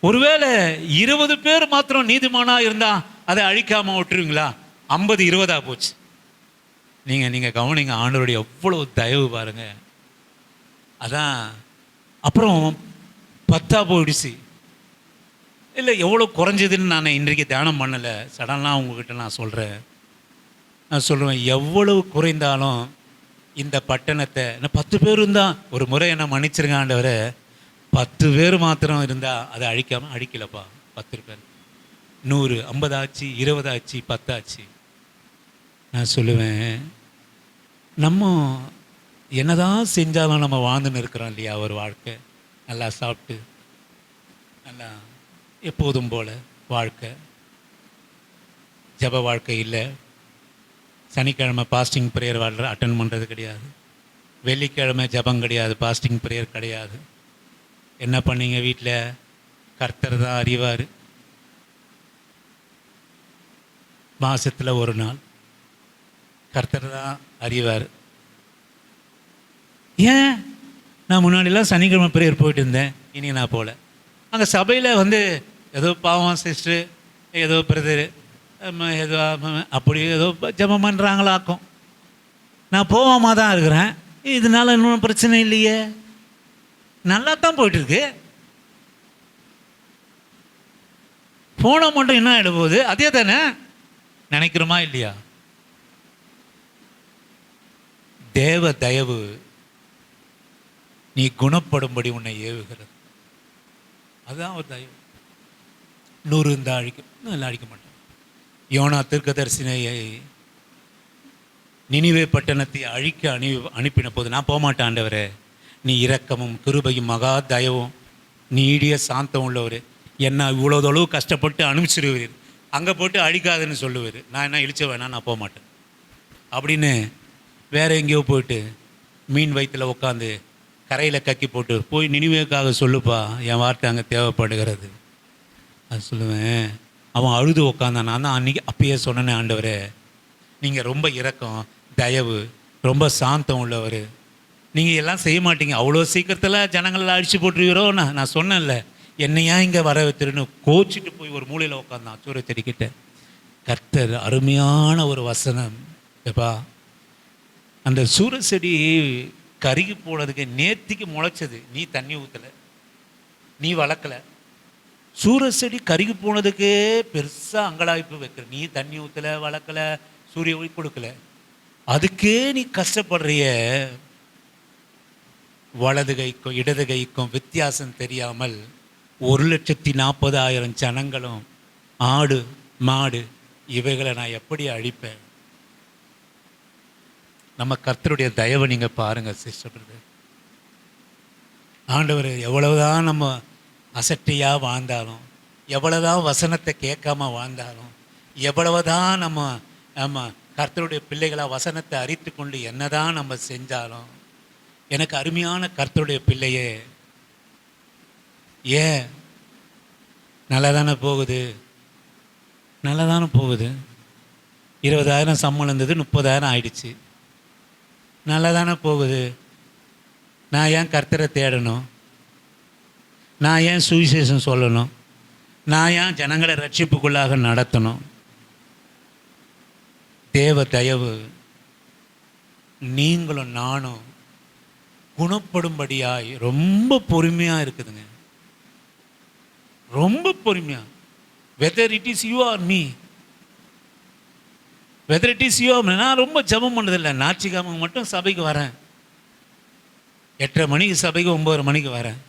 Speaker 3: ஒருவேளை 20 பேர் மாத்திரம் நீதிமானா இருந்தா அதை அழிக்காமல் விட்டுருவீங்களா? 50-20 போச்சு. நீங்கள் கவனிங்க, ஆண்டவருடைய எவ்வளோ தயவு பாருங்க. அதான் அப்புறம் 10 போயிடுச்சு. இல்லை எவ்வளோ குறைஞ்சதுன்னு நான் இன்றைக்கு தியானம் பண்ணலை, சடனாக உங்ககிட்ட நான் சொல்கிறேன். நான் சொல்லுவேன், எவ்வளவு குறைந்தாலும் இந்த பட்டணத்தை, இன்னும் 10 பேர் இருந்தால், ஒரு முறை என்ன மன்னிச்சிருங்க ஆண்டவரை, 10 பேர் மாத்திரம் இருந்தால் அதை அழிக்கலப்பா. 10 பேர் 100, 50 ஆச்சு, 20 ஆச்சு, 10 ஆச்சு. நான் சொல்லுவேன், நம்ம என்னதான் செஞ்சாலும் நம்ம வாழ்ந்துன்னு இருக்கிறோம் இல்லையா? ஒரு வாழ்க்கை நல்லா சாப்பிட்டு நல்லா எப்போதும் போல் வாழ்க்கை, ஜப வாழ்க்கை இல்லை. சனிக்கிழமை பாஸ்டிங் ப்ரேயர் அட்டன் பண்ணுறது கிடையாது. வெள்ளிக்கிழமை ஜபம் கிடையாது, பாஸ்டிங் ப்ரேயர் கிடையாது. என்ன பண்ணீங்க வீட்டில்? கர்த்தர் தான் அறிவார். மாதத்தில் ஒரு நாள் கர்த்தர் தான் அறிவார். ஏன்? நான் முன்னாடிலாம் சனிக்கிழமை ப்ரேயர் போயிட்டு இருந்தேன், இனி நான் போகல. அங்கே சபையில் ஏதோ பாவம் சிஸ்டர், ஏதோ பிரதர், ஏதோ அப்படி ஏதோ ஜபம் பண்ணுறாங்களாக்கும். நான் போகாம தான் இருக்கிறேன். இதனால இன்னும் பிரச்சனை இல்லையே, நல்லா தான் போயிட்டுருக்கு. போன மட்டும் என்ன ஆகிட போகுது? அதே தானே நினைக்கிறோமா இல்லையா? தேவ தயவு நீ குணப்படும்படி உன்னை ஏவுகிறது. அதுதான் ஒரு தயவு. 100 இருந்தால் அழிக்க மாட்டேன். யோனா தீர்க்கதரிசியை நினிவே பட்டணத்தை அழிக்க அனுப்பின போது, நான் போகமாட்டேன் ஆண்டவரே, நீ இரக்கமும் கிருபையும் மகா தயவும் நீடிய சாந்தம் உள்ளவர், என்ன இவ்வளோ அளவு கஷ்டப்பட்டு அனுப்பிச்சிடுவீர், அங்கே போட்டு அழிக்காதுன்னு சொல்லுவார். நான் என்ன இழிச்ச வேணா, நான் போக மாட்டேன் அப்படின்னு வேற எங்கேயோ போயிட்டு மீன் வயிற்றில் உட்காந்து கரையில் கக்கி போட்டு போய் நினிவேக்காக சொல்லுப்பா, என் வார்த்தை அங்கே தேவைப்படுகிறது. அது சொல்லுவேன். அவன் அழுது உட்காந்தான். நான் தான் அன்றைக்கி அப்பயே சொன்னேனே, ஆண்டவரே நீங்கள் ரொம்ப இரக்கம் தயவு ரொம்ப சாந்தம் உள்ளவர், நீங்கள் எல்லாம் செய்ய மாட்டீங்க, அவ்வளோ சீக்கிரத்தில் ஜனங்களெல்லாம் அடித்து போட்டுருவீரோ. நான் சொன்னேன்ல, என்னையா இங்கே வர வைத்துருன்னு கோச்சிட்டு போய் ஒரு மூலையில் உட்காந்தான் சூரிய செடிக்கிட்ட. கர்த்தர் அருமையான ஒரு வசனம் எப்பா, அந்த சூரிய செடி கருகி போனதுக்கு நேர்த்திக்கு முளைச்சது, நீ தண்ணி ஊற்றலை, நீ வளர்க்கலை. சூரிய செடி கருகி போனதுக்கே பெருசாக அங்கலாய்ப்பு வைக்கிற, நீ தண்ணி ஊற்றலை, வளர்க்கலை, சூரிய ஒளி கொடுக்கல, அதுக்கே நீ கஷ்டப்படுறிய. வலது கைக்கும் இடது கைக்கும் வித்தியாசம் தெரியாமல் 1,40,000 ஜனங்களும் ஆடு மாடு இவைகளை நான் எப்படி அழிப்பேன்? நம்ம கர்த்தருடைய தயவை நீங்கள் பாருங்கள் சிஸ்டர். ஆண்டவர் எவ்வளவுதான் நம்ம அசட்டையாக வாழ்ந்தாலும், எவ்வளவுதான் வசனத்தை கேட்காம வாழ்ந்தாலும், எவ்வளவுதான் நம்ம கர்த்தருடைய பிள்ளைகளாக வசனத்தை அறித்து கொண்டு என்னதான் நம்ம செஞ்சாலும், எனக்கு அருமையான கர்த்தருடைய பிள்ளையே, ஏன் நல்லா தானே போகுது, நல்லா தானே போகுது. 20,000 சம்பளம் இருந்தது, 30,000 ஆயிடுச்சு. நல்லா தானே போகுது. நான் ஏன் கர்த்தரை தேடணும்? நான் ஏன் சுவிசேஷம் சொல்லணும்? நான் ஏன் ஜனங்களை ரட்சிப்புக்குள்ளாக நடத்தணும்? தேவ தயவு நீங்களும் நானும் குணப்படும்படியாய் ரொம்ப பொறுமையாக இருக்குதுங்க, ரொம்ப பொறுமையாக. Whether it is you are me, whether it is you are me. நான் ரொம்ப ஜபம் பண்ணதில்லை. ஞாயிற்றுக்கிழமை மட்டும் சபைக்கு வரேன், 8:30 மணிக்கு சபைக்கு 9:30 மணிக்கு வரேன்.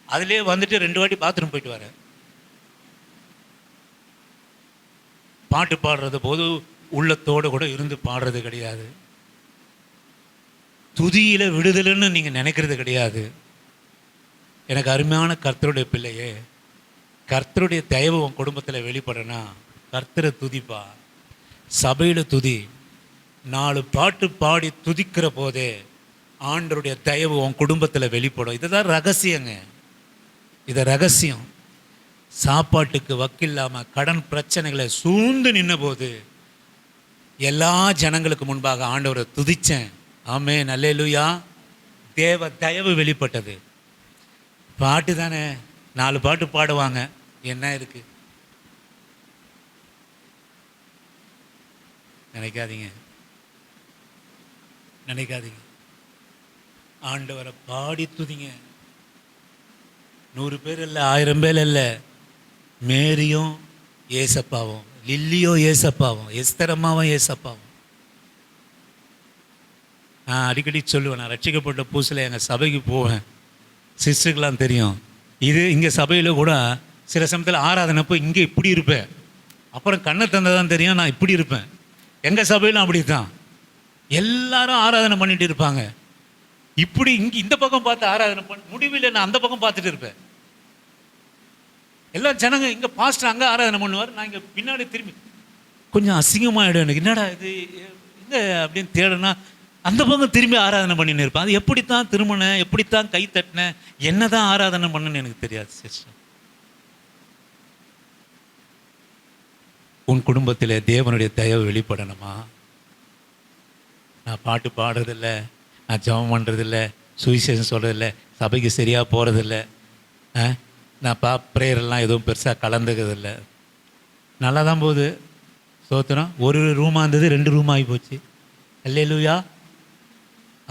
Speaker 3: அதிலே வந்துட்டு 2 வாட்டி பாத்ரூம் போயிட்டு வரேன். பாட்டு பாடுறது போது உள்ளத்தோடு கூட இருந்து பாடுறது கிடையாது. துதியில் விடுதலைன்னு நீங்கள் நினைக்கிறது கிடையாது. எனக்கு அருமையான கர்த்தருடைய பிள்ளையே, கர்த்தருடைய தயவு உன் குடும்பத்தில் வெளிப்படனா கர்த்தரை துதிப்பா. சபையில் துதி. 4 பாட்டு பாடி துதிக்கிற போதே ஆண்டருடைய தயவு உன் குடும்பத்தில் வெளிப்படும். இதுதான் ரகசியங்க, இதை ரகசியம். சாப்பாட்டுக்கு வக்கில்லாமல் கடன் பிரச்சனைகளை சூழ்ந்து நின்ன போது எல்லா ஜனங்களுக்கு முன்பாக ஆண்டவரை துதித்தேன். ஆமென், அல்லேலூயா. தேவ தயவு வெளிப்பட்டது. பாட்டு தானே, 4 பாட்டு பாடுவாங்க, என்ன இருக்கு? நினைக்காதீங்க, நினைக்காதீங்க. ஆண்டவரை பாடி துதிங்க. 100 பேர் இல்லை, 1000 பேர் இல்லை, மேரியும் ஏசப்பாவும், லில்லியோ ஏசப்பாவும், எஸ்தரம்மாவும் ஏசப்பாவும். நான் அடிக்கடி சொல்லுவேன், நான் ரட்சிக்கப்பட்ட புதுசில் எங்கள் சபைக்கு போவேன், சிஸ்டருக்கெலாம் தெரியும். இது இங்கே சபையில் கூட சில சமயத்தில் ஆராதனைப்போ இங்கே இப்படி இருப்பேன், அப்புறம் கண்ணை தந்ததான் தெரியும் நான் இப்படி இருப்பேன். எங்கள் சபையிலும் அப்படி தான், எல்லாரும் ஆராதனை பண்ணிட்டு இருப்பாங்க. இப்படி இங்கே இந்த பக்கம் பார்த்து ஆராதனை பண்ண முடிவில் நான் அந்த பக்கம் பார்த்துட்டு இருப்பேன். எல்லாம் ஜனங்க இங்கே பாஸ்டர் அங்கே ஆராதனை பண்ணுவார், நான் இங்கே பின்னாடி திரும்பி கொஞ்சம் அசிங்கமாகிடும் எனக்கு, என்னடா இது எங்கே அப்படின்னு தேடுனா அந்த பக்கம் திரும்பி ஆராதனை பண்ணின்னு இருப்பேன். அது எப்படித்தான் திரும்பினேன், எப்படித்தான் கை தட்டினேன், என்ன தான் ஆராதனை பண்ணுன்னு எனக்கு தெரியாது சிஸ்டர். உன் குடும்பத்தில் தேவனுடைய தயவு வெளிப்படணுமா? நான் பாட்டு பாடுறதில்லை, நான் ஜெபம் பண்ணுறதில்ல, சுவிசேஷம் சொல்கிறதில்ல, சபைக்கு சரியாக போகிறதில்ல, நான் ப்ரேயரெல்லாம் எதுவும் பெருசாக கலந்துக்கிறதில்ல. நல்லா தான் போகுது, சோத்திரம். ஒரு ரூமாக இருந்தது 2 ரூம் ஆகி போச்சு. அல்லேலூயா,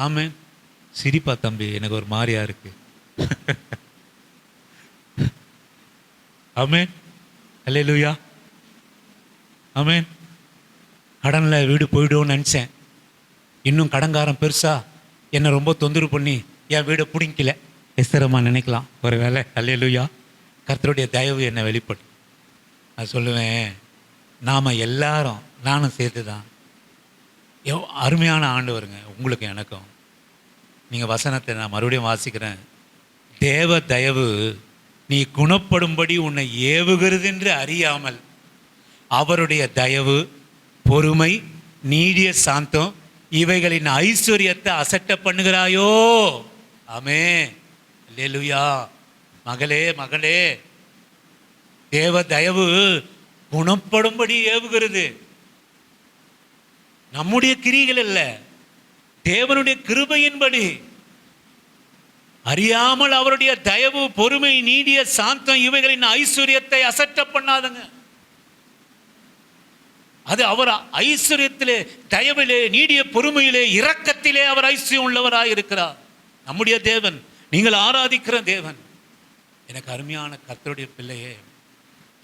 Speaker 3: ஆமென். சிரிப்பா தம்பி, எனக்கு ஒரு மாதிரியா இருக்கு. ஆமென், அல்லேலூயா, ஆமென். கடனில் வீடு போய்டுவோன்னு நினச்சேன். இன்னும் கடன்காரன் பெருசா என்னை ரொம்ப தொந்தரவு பண்ணி என் வீடை பிடிக்கல. எஸ்தரமா நினைக்கலாம் ஒரு வேலை. அல்லேலூயா, கர்த்தருடைய தயவு என்னை வெளிப்படும். நான் சொல்லுவேன், நாம் எல்லாரும், நானும் சேர்த்து தான். அருமையான ஆண்டவருங்க உங்களுக்கு எனக்கும். நீங்கள் வசனத்தை நான் மறுபடியும் வாசிக்கிறேன். தேவ தயவு நீ குணப்படும்படி உன்னை ஏவுகிறது என்று அறியாமல் அவருடைய தயவு, பொறுமை, நீடிய சாந்தம் இவைகளின் ஐஸ்வர்யத்தை அசட்ட பண்ணுகிறாயோ. ஆமென், அல்லேலூயா. மகளே மகளே, தேவ தயவு குணப்படும்படி ஏவுகிறது. நம்முடைய கிரிகள் அல்ல, தேவனுடைய கிருபையின்படி. அறியாமல் அவருடைய தயவு, பொறுமை, நீடிய சாந்தம் இவைகளின் ஐஸ்வர்யத்தை அசட்ட பண்ணாதுங்க. அது அவர் ஐஸ்வர்யத்திலே, தயவிலே, நீடிய பொறுமையிலே, இரக்கத்திலே அவர் ஐஸ்வர்யம் உள்ளவராய் இருக்கிறார். நம்முடைய தேவன், நீங்கள் ஆராதிக்கிற தேவன். எனக்கு அருமையான கர்த்தருடைய பிள்ளையே,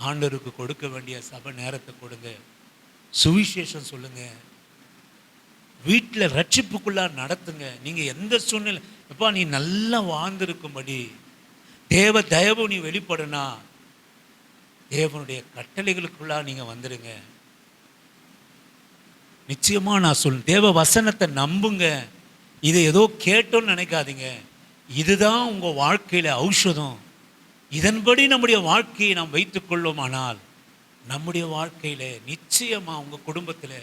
Speaker 3: ஆண்டவருக்கு கொடுக்க வேண்டிய சபை நேரத்தை கொடுங்க, சுவிசேஷம் சொல்லுங்க, வீட்டில் ரட்சிப்புக்குள்ளா நடத்துங்க. நீங்கள் எந்த சூழ்நிலை, எப்பா நீ நல்லா வாழ்ந்திருக்கும்படி தேவ தயவு நீ வெளிப்படுனா தேவனுடைய கட்டளைகளுக்குள்ளா நீங்கள் வந்துடுங்க. நிச்சயமா நான் சொல்ல, தேவ வசனத்தை நம்புங்க. இதை ஏதோ கேட்டோன்னு நினைக்காதீங்க. இதுதான் உங்கள் வாழ்க்கையில் ஔஷதம். இதன்படி நம்முடைய வாழ்க்கையை நாம் வைத்துக்கொள்வோமானால் நம்முடைய வாழ்க்கையில் நிச்சயமா உங்கள் குடும்பத்தில்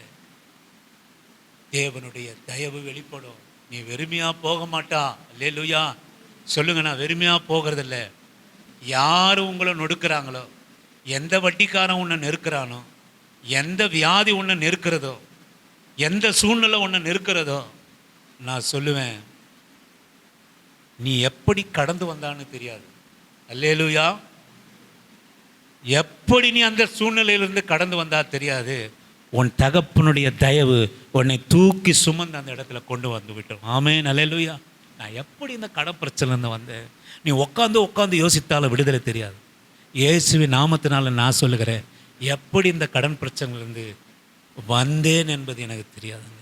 Speaker 3: தேவனுடைய தயவு வெளிப்படும். நீ வெறுமையாக போக மாட்டா. அல்லேலூயா, சொல்லுங்க. நான் வெறுமையாக போகிறதில்ல. யார் உங்களை நொடுக்கிறாங்களோ, எந்த வட்டிக்காரன் உன்னை நெருக்கிறானோ, எந்த வியாதி உன்னை நெருக்கிறதோ, எந்த சூழ்நிலை உன்னை நெருக்கிறதோ, நான் சொல்லுவேன், நீ எப்படி கடந்து வந்தான்னு தெரியாது. அல்லேலூயா, எப்படி நீ அந்த சூழ்நிலையிலிருந்து கடந்து வந்தா தெரியாது. உன் தகப்பனுடைய தயவு உன்னை தூக்கி சுமந்து அந்த இடத்துல கொண்டு வந்து விட்டோம். ஆமென், அல்லேலூயா. நான் எப்படி இந்த கடன் பிரச்சனைலேருந்து வந்தேன், நீ உட்காந்து யோசித்தாலும் விடுதலை தெரியாது. இயேசுவின் நாமத்தினால நான் சொல்லுகிறேன், எப்படி இந்த கடன் பிரச்சனைலேருந்து வந்தேன் என்பது எனக்கு தெரியாதுங்க.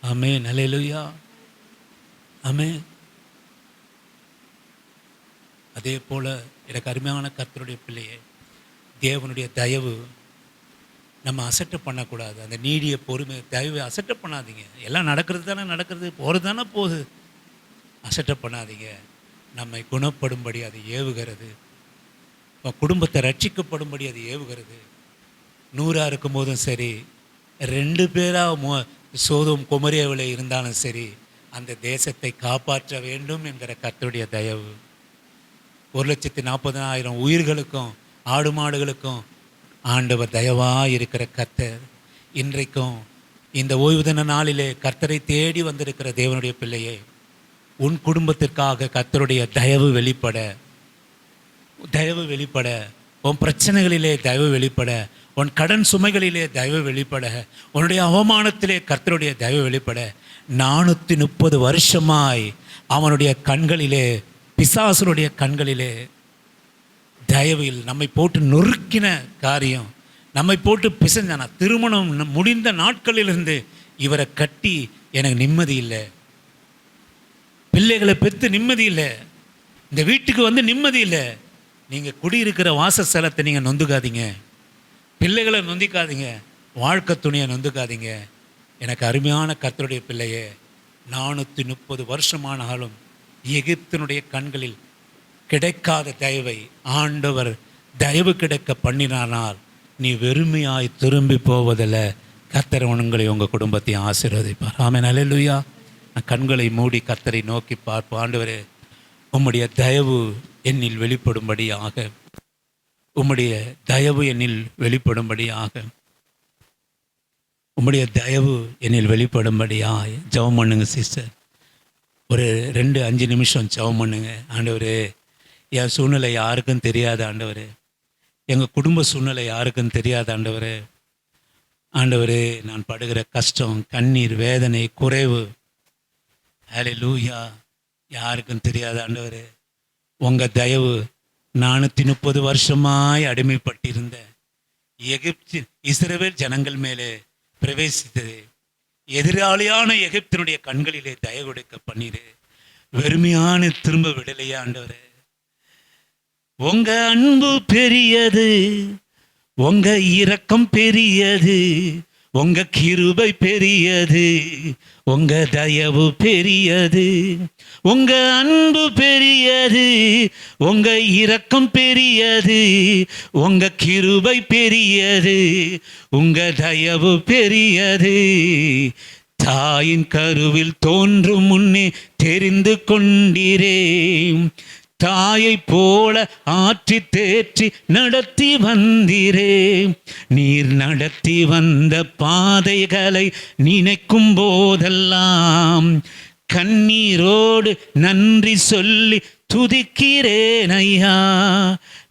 Speaker 3: ஆமென், அல்லேலூயா, ஆமென். அதே போல் எனக்கு அருமையான கர்த்தருடைய பிள்ளையே, தேவனுடைய தயவு நம்ம அசட்டை பண்ணக்கூடாது. அந்த நீடிய பொறுமை, தயவு அசட்டை பண்ணாதீங்க. எல்லாம் நடக்கிறது தானே நடக்கிறது, போகிறது தானே போகுது. அசட்டை பண்ணாதீங்க. நம்மை குணப்படும்படி அது ஏவுகிறது, குடும்பத்தை ரட்சிக்கப்படும்படி அது ஏவுகிறது. 100 இருக்கும் போதும் சரி, 2 பேராக சோதோம் குமரியாவில் இருந்தாலும் சரி, அந்த தேசத்தை காப்பாற்ற வேண்டும் என்கிற கர்த்தருடைய தயவு. 1,40,000 உயிர்களுக்கும் ஆடு மாடுகளுக்கும் ஆண்டவர் தயவாக இருக்கிற கர்த்தர். இன்றைக்கும் இந்த ஓய்வு தின நாளிலே கர்த்தரை தேடி வந்திருக்கிற தேவனுடைய பிள்ளையே, உன் குடும்பத்திற்காக கர்த்தருடைய தயவு வெளிப்பட, உன் பிரச்சனைகளிலே தயவு வெளிப்பட, உன் கடன் சுமைகளிலே தயவு வெளிப்பட, உன்னுடைய அவமானத்திலே கர்த்தருடைய தயவு வெளிப்பட. 430 வருஷமாய் அவனுடைய கண்களிலே, பிசாசனுடைய கண்களிலே தயவில் நம்மை போட்டு நொறுக்கின காரியம், நம்மை போட்டு பிசைஞ்சானா. திருமணம் முடிந்த நாட்களிலிருந்து இவரை கட்டி எனக்கு நிம்மதி இல்லை, பிள்ளைகளை பெற்று நிம்மதி இல்லை, இந்த வீட்டுக்கு வந்து நிம்மதி இல்லை. நீங்கள் குடியிருக்கிற வாசஸ்தலத்தை நீங்கள் நொந்துக்காதீங்க, பிள்ளைகளை நொந்திக்காதீங்க, வாழ்க்கை துணியை நொந்துக்காதீங்க. எனக்கு அருமையான கர்த்தருடைய பிள்ளையே, 430 வருஷமானாலும் எகிப்தினுடைய கண்களில் கிடைக்காத தயவை ஆண்டவர் தயவு கிடைக்க பண்ணினானால் நீ வெறுமையாய் திரும்பி போவதில்லை. கர்த்தர் உங்களை உங்கள் குடும்பத்தையும் ஆசீர்வதிப்பார். ஆமென். அல்லேலூயா. நான் கண்களை மூடி கர்த்தரை நோக்கி பார்ப்போம். ஆண்டவரே, உம்முடைய தயவு என்னில் வெளிப்படும்படியாக, உம்முடைய தயவு என்னில் வெளிப்படும்படியாக, உம்முடைய தயவு என்னில் வெளிப்படும்படியாக ஜெபம் பண்ணுங்க சிஸ்டர். ஒரு 2-5 நிமிஷம் ஜெபம் பண்ணுங்க. ஆண்டவரே, என் சூழ்நிலை யாருக்கும் தெரியாது ஆண்டவரே, எங்கள் குடும்ப சூழ்நிலை யாருக்கும் தெரியாது ஆண்டவரே. ஆண்டவரே, நான் படுகிற கஷ்டம், கண்ணீர், வேதனை, குறைவு, ஹல்லேலூயா, யாருக்கும் தெரியாது ஆண்டவரே. உங்கள் தயவு 430 வருஷமாய் அடிமைப்பட்டிருந்த எகிப்து இஸ்ரவேல் ஜனங்கள் மேலே பிரவேசித்தது. எதிராளியான எகிப்தினுடைய கண்களிலே தயவு கொடுக்க பண்ணிடு. வெறுமையான திரும்ப விடலையா ஆண்டவரே. உங்க அன்பு பெரியது, உங்க இரக்கம் பெரியது, உங்க கிருபை பெரியது, உங்க தயவு பெரியது. உங்க அன்பு பெரியது, உங்க இரக்கம் பெரியது, உங்க கிருபை பெரியது, உங்க தயவு பெரியது. தாயின் கருவில் தோன்றும் முன்னே தெரிந்து கொண்டீரே, தாயை போல ஆற்றி தேற்றி நடத்தி வந்தீரே. நீர் நடத்தி வந்த பாதைகளை நினைக்கும் போதெல்லாம் கண்ணீரோடு நன்றி சொல்லி துதிக்கிறேன் ஐயா.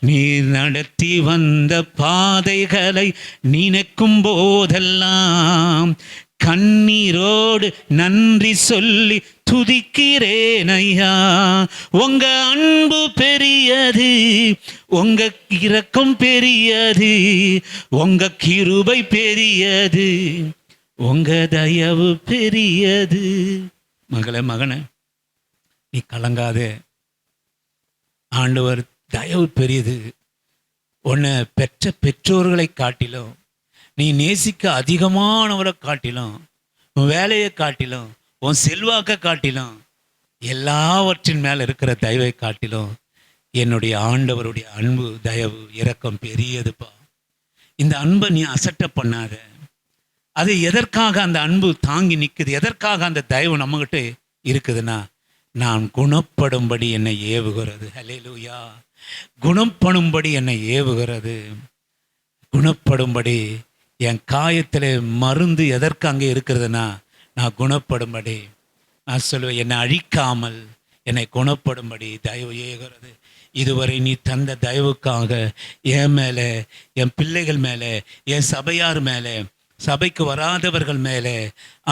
Speaker 3: நீர் நடத்தி வந்த பாதைகளை நினைக்கும் போதெல்லாம் கண்ணீரோடு நன்றி சொல்லி துதிக்கிறேன் ஐயா. உங்க அன்பு பெரியது, உங்க இரக்கம் பெரியது, உங்க கிருபை பெரியது, உங்க தயவு பெரியது. மகளே, மகனே, நீ கலங்காதே. ஆண்டவர் தயவு பெரியது. உன்னை பெற்ற பெற்றோர்களை காட்டிலும், நீ நேசிக்க அதிகமானவரை காட்டிலும், உன் வேலையை காட்டிலும், உன் செல்வாக்கை காட்டிலும், எல்லாவற்றின் மேலே இருக்கிற தயவை காட்டிலும் என்னுடைய ஆண்டவருடைய அன்பு, தயவு, இரக்கம் பெரியதுப்பா. இந்த அன்பை நீ அசட்டை பண்ணாத. அது எதற்காக அந்த அன்பு தாங்கி நிற்குது, எதற்காக அந்த தயவு நம்மகிட்ட இருக்குதுன்னா, நான் குணப்படும்படி என்னை ஏவுகிறது. ஹல்லேலூயா. குணப்படும்படி என்னை ஏவுகிறது. குணப்படும்படி என் காயத்தில் மருந்து எதற்கு அங்கே இருக்கிறதுனா, நான் குணப்படும்படி. நான் சொல்லுவேன், என்னை அழிக்காமல் என்னை குணப்படும்படி தயவு ஏகிறது. இதுவரை நீ தந்த தயவுக்காக என் மேலே, என் பிள்ளைகள் மேலே, என் சபையார் மேலே, சபைக்கு வராதவர்கள் மேலே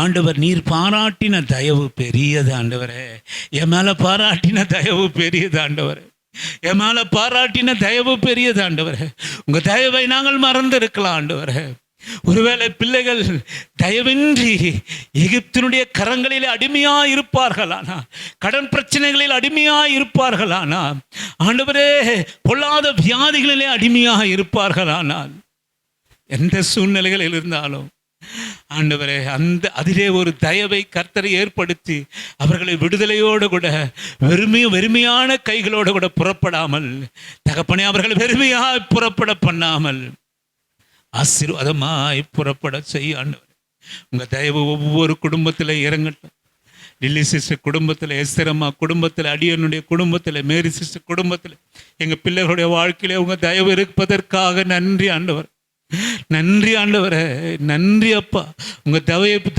Speaker 3: ஆண்டவர் நீர் பாராட்டின தயவு பெரியது ஆண்டவரே. என் மேலே பாராட்டின தயவு பெரியது ஆண்டவரே. என் மேலே பாராட்டின தயவு பெரியது ஆண்டவரே. உங்கள் தயவை நாங்கள் மறந்திருக்கலாம் ஆண்டவரே. ஒருவேளை பிள்ளைகள் தயவின்றி எகிப்தினுடைய கரங்களிலே அடிமையாக இருப்பார்களானா, கடன் பிரச்சனைகளில் அடிமையாக இருப்பார்களானா, ஆண்டவரே பொல்லாத வியாதிகளிலே அடிமையாக இருப்பார்களானால், எந்த சூழ்நிலைகளில் இருந்தாலும் ஆண்டவரே அதிலே ஒரு தயவை கர்த்தரை ஏற்படுத்தி அவர்களை விடுதலையோடு கூட வெறுமையான கைகளோடு கூட புறப்படாமல், தகப்பனே அவர்களை வெறுமையாய் புறப்பட பண்ணாமல் ஆசீர்வாதமாய் புறப்பட செய்ய ஆண்டவர். உங்கள் தயவு ஒவ்வொரு குடும்பத்தில் இறங்கட்டும். லில்லி சிஸ்டர் குடும்பத்தில், எஸ்தரம்மா குடும்பத்தில், அடியனுடைய குடும்பத்தில், மேரி சிஸ்டர் குடும்பத்தில், எங்கள் பிள்ளைகளுடைய வாழ்க்கையிலே உங்கள் தயவு இருப்பதற்காக நன்றி ஆண்டவர். நன்றி ஆண்டவரே, நன்றி அப்பா. உங்கள்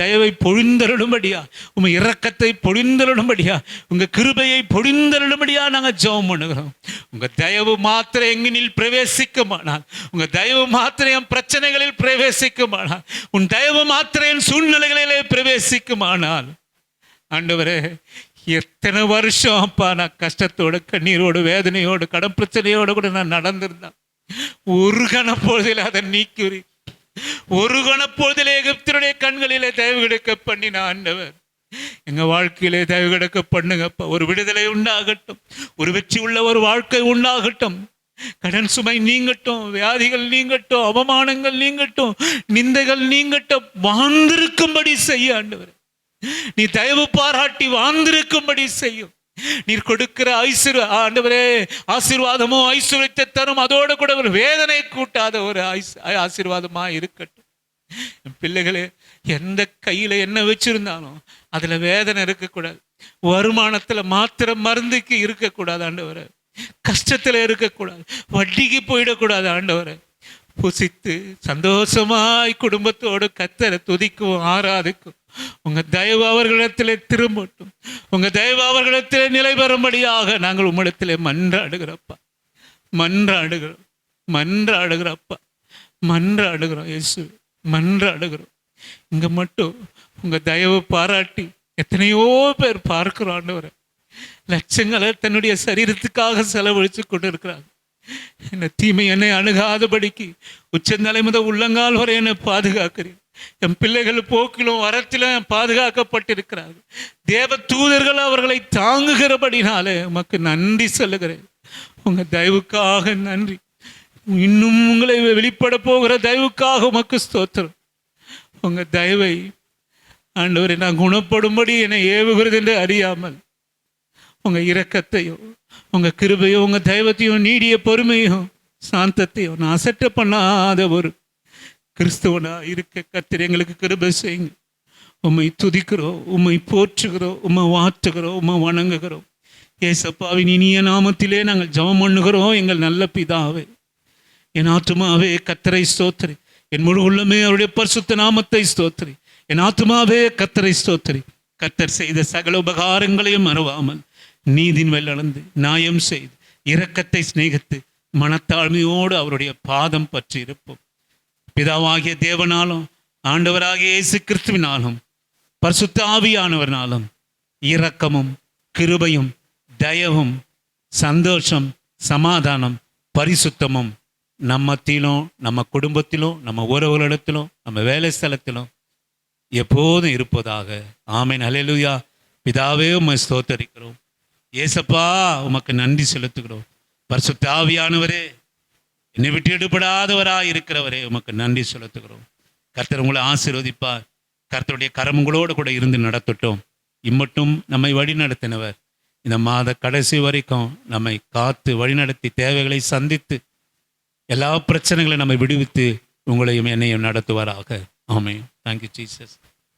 Speaker 3: தயவை பொழிந்தருளும்படியா, உங்கள் இரக்கத்தை பொழிந்தருளும்படியா, உங்கள் கிருபையை பொழிந்தருளும்படியா நாங்கள் ஜெபம் பண்ணுகிறோம். உங்கள் தயவு மாத்திரம் எங்கினில் பிரவேசிக்குமானால், உங்கள் தயவு மாத்திரம் என் பிரச்சனைகளில் பிரவேசிக்குமானால், உன் தயவு மாத்திரம் என் சூழ்நிலைகளிலே பிரவேசிக்குமானால், ஆண்டவரே எத்தனை வருஷம் அப்பா நான் கஷ்டத்தோடு கண்ணீரோடு வேதனையோடு கடன் பிரச்சனையோடு கூட நான் நடந்திருந்தேன். ஒரு கணப்பொழுதில் அதை நீக்குறி, ஒரு கணப்பொழுதிலே எகிப்தினுடைய கண்களிலே தயவு கிடைக்க பண்ணின ஆண்டவர் எங்க வாழ்க்கையிலே தயவு கிடைக்க பண்ணுங்கப்பா. ஒரு விடுதலை உண்டாகட்டும், ஒரு வெற்றி உள்ள ஒரு வாழ்க்கை உண்டாகட்டும், கடன் சுமை நீங்கட்டும், வியாதிகள் நீங்கட்டும், அவமானங்கள் நீங்கட்டும், நிந்தைகள் நீங்கட்டும், வாழ்ந்திருக்கும்படி செய்ய ஆண்டவர். நீ தயவு பாராட்டி வாழ்ந்திருக்கும்படி செய்யும். நீர் கொடுக்கிற ஆண்டவரே ஆசீர்வாதமோ ஐஸ்வர்யத்தை தரும், அதோடு கூட ஒரு வேதனை கூட்டாத ஒரு ஆசீர்வாதமா இருக்கட்டும். பிள்ளைகளே, எந்த கையில என்ன வச்சிருந்தாலும் அதுல வேதனை இருக்கக்கூடாது. வருமானத்துல மாத்திரம் மருந்துக்கு இருக்கக்கூடாது ஆண்டவரே. கஷ்டத்துல இருக்கக்கூடாது, வட்டிக்கு போயிடக்கூடாது ஆண்டவரே. புசித்து சந்தோஷமாய் குடும்பத்தோடு கர்த்தரை துதிக்கும் ஆராதிக்கும். உங்க தயவு அவர்களிடத்திலே திரும்பட்டும், உங்க தயவு அவர்களிடத்திலே நிலை பெறும்படியாக நாங்கள் உம்மிடத்திலே மன்றாடுகிறப்பா, மன்றாடுகிறப்பா, மன்றாடுகிறோம் இயேசு, மன்றாடுகிறோம். இங்க மட்டும் உங்க தயவு பாராட்டி எத்தனையோ பேர் பார்க்கிறோம் ஆண்டவரே. லட்சங்களை தன்னுடைய சரீரத்துக்காக செலவழித்து கொண்டு இருக்கிறாங்க. என்ன தீமை என்னை அணுகாதபடிக்கு உச்சந்தலை முதல் உள்ளங்கால் வரை என்னை பாதுகாக்கிறேன். என் பிள்ளைகள் போக்கிலும் வரத்திலும் பாதுகாக்கப்பட்டிருக்கிறார்கள். தேவ தூதர்கள் அவர்களை தாங்குகிறபடினாலே உமக்கு நன்றி சொல்லுகிறேன். உங்க தயவுக்காக நன்றி. இன்னும் உங்களை வெளிப்பட போகிற தயவுக்காக உமக்கு ஸ்தோத்திரம். உங்க தயவை ஆண்டவரை நான் குணப்படும்படி என்னை ஏவுகிறது என்று அறியாமல் உங்க இரக்கத்தையோ உங்க கிருபையோ உங்க தெய்வத்தையும் நீடிய பொறுமையோ சாந்தத்தையும் நான் அசட்ட பண்ணாத ஒரு கிறிஸ்தவனா இருக்க கர்த்தர் எங்களுக்கு கிருபை செய்யுங்க. உம்மை துதிக்கிறோம், உம்மை போற்றுகிறோம், உம்மை வாட்டுகிறோம், உம்மை வணங்குகிறோம். ஏசப்பாவின் இனிய நாமத்திலே நாங்கள் ஜெபம் பண்ணுகிறோம். எங்கள் நல்ல பிதாவே, என் ஆத்துமாவே கர்த்தரை ஸ்தோத்திரி, என் முழு உள்ளமே அவருடைய பரிசுத்த நாமத்தை ஸ்தோத்திரி. என் ஆத்துமாவே கர்த்தரை ஸ்தோத்திரி. கர்த்தர் செய்த சகல உபகாரங்களையும் மறவாமல் நீதின் வெள்ளளந்து நியாயம் செய்து இரக்கத்தை சிநேகித்து மனத்தாழ்மையோடு அவருடைய பாதம் பற்றி இருப்போம். பிதாவாகிய தேவனாலும் ஆண்டவராகிய இயேசு கிறிஸ்துவினாலும் பரிசுத்த ஆவியானவர்னாலும் இரக்கமும் கிருபையும் தயவும் சந்தோஷம் சமாதானம் பரிசுத்தமும் நம்மத்திலும் நம்ம குடும்பத்திலும் நம்ம உறவுகளிடத்திலும் நம்ம வேலை ஸ்தலத்திலும் எப்போதும் இருப்பதாக. ஆமென். ஹல்லேலூயா. பிதாவே உம்மை ஸ்தோத்தரிக்கிறோம். ஏசப்பா உமக்கு நன்றி செலுத்துகிறோம். பரிசுத்த ஆவியானவரே, என்னை விட்டு எடுபடாதவராய் இருக்கிறவரே உமக்கு நன்றி செலுத்துகிறோம். கர்த்தர் உங்களை ஆசீர்வதிப்பார். கர்த்தருடைய கரம் உங்களோடு கூட இருந்து நடத்தட்டும். இம்மட்டும் நம்மை வழி நடத்தினவர் இந்த மாத கடைசி வரைக்கும் நம்மை காத்து வழிநடத்தி தேவைகளை சந்தித்து எல்லா பிரச்சனைகளையும் நம்மை விடுவித்து உங்களையும் என்னையும் நடத்துவாராக. ஆமென். Thank you Jesus.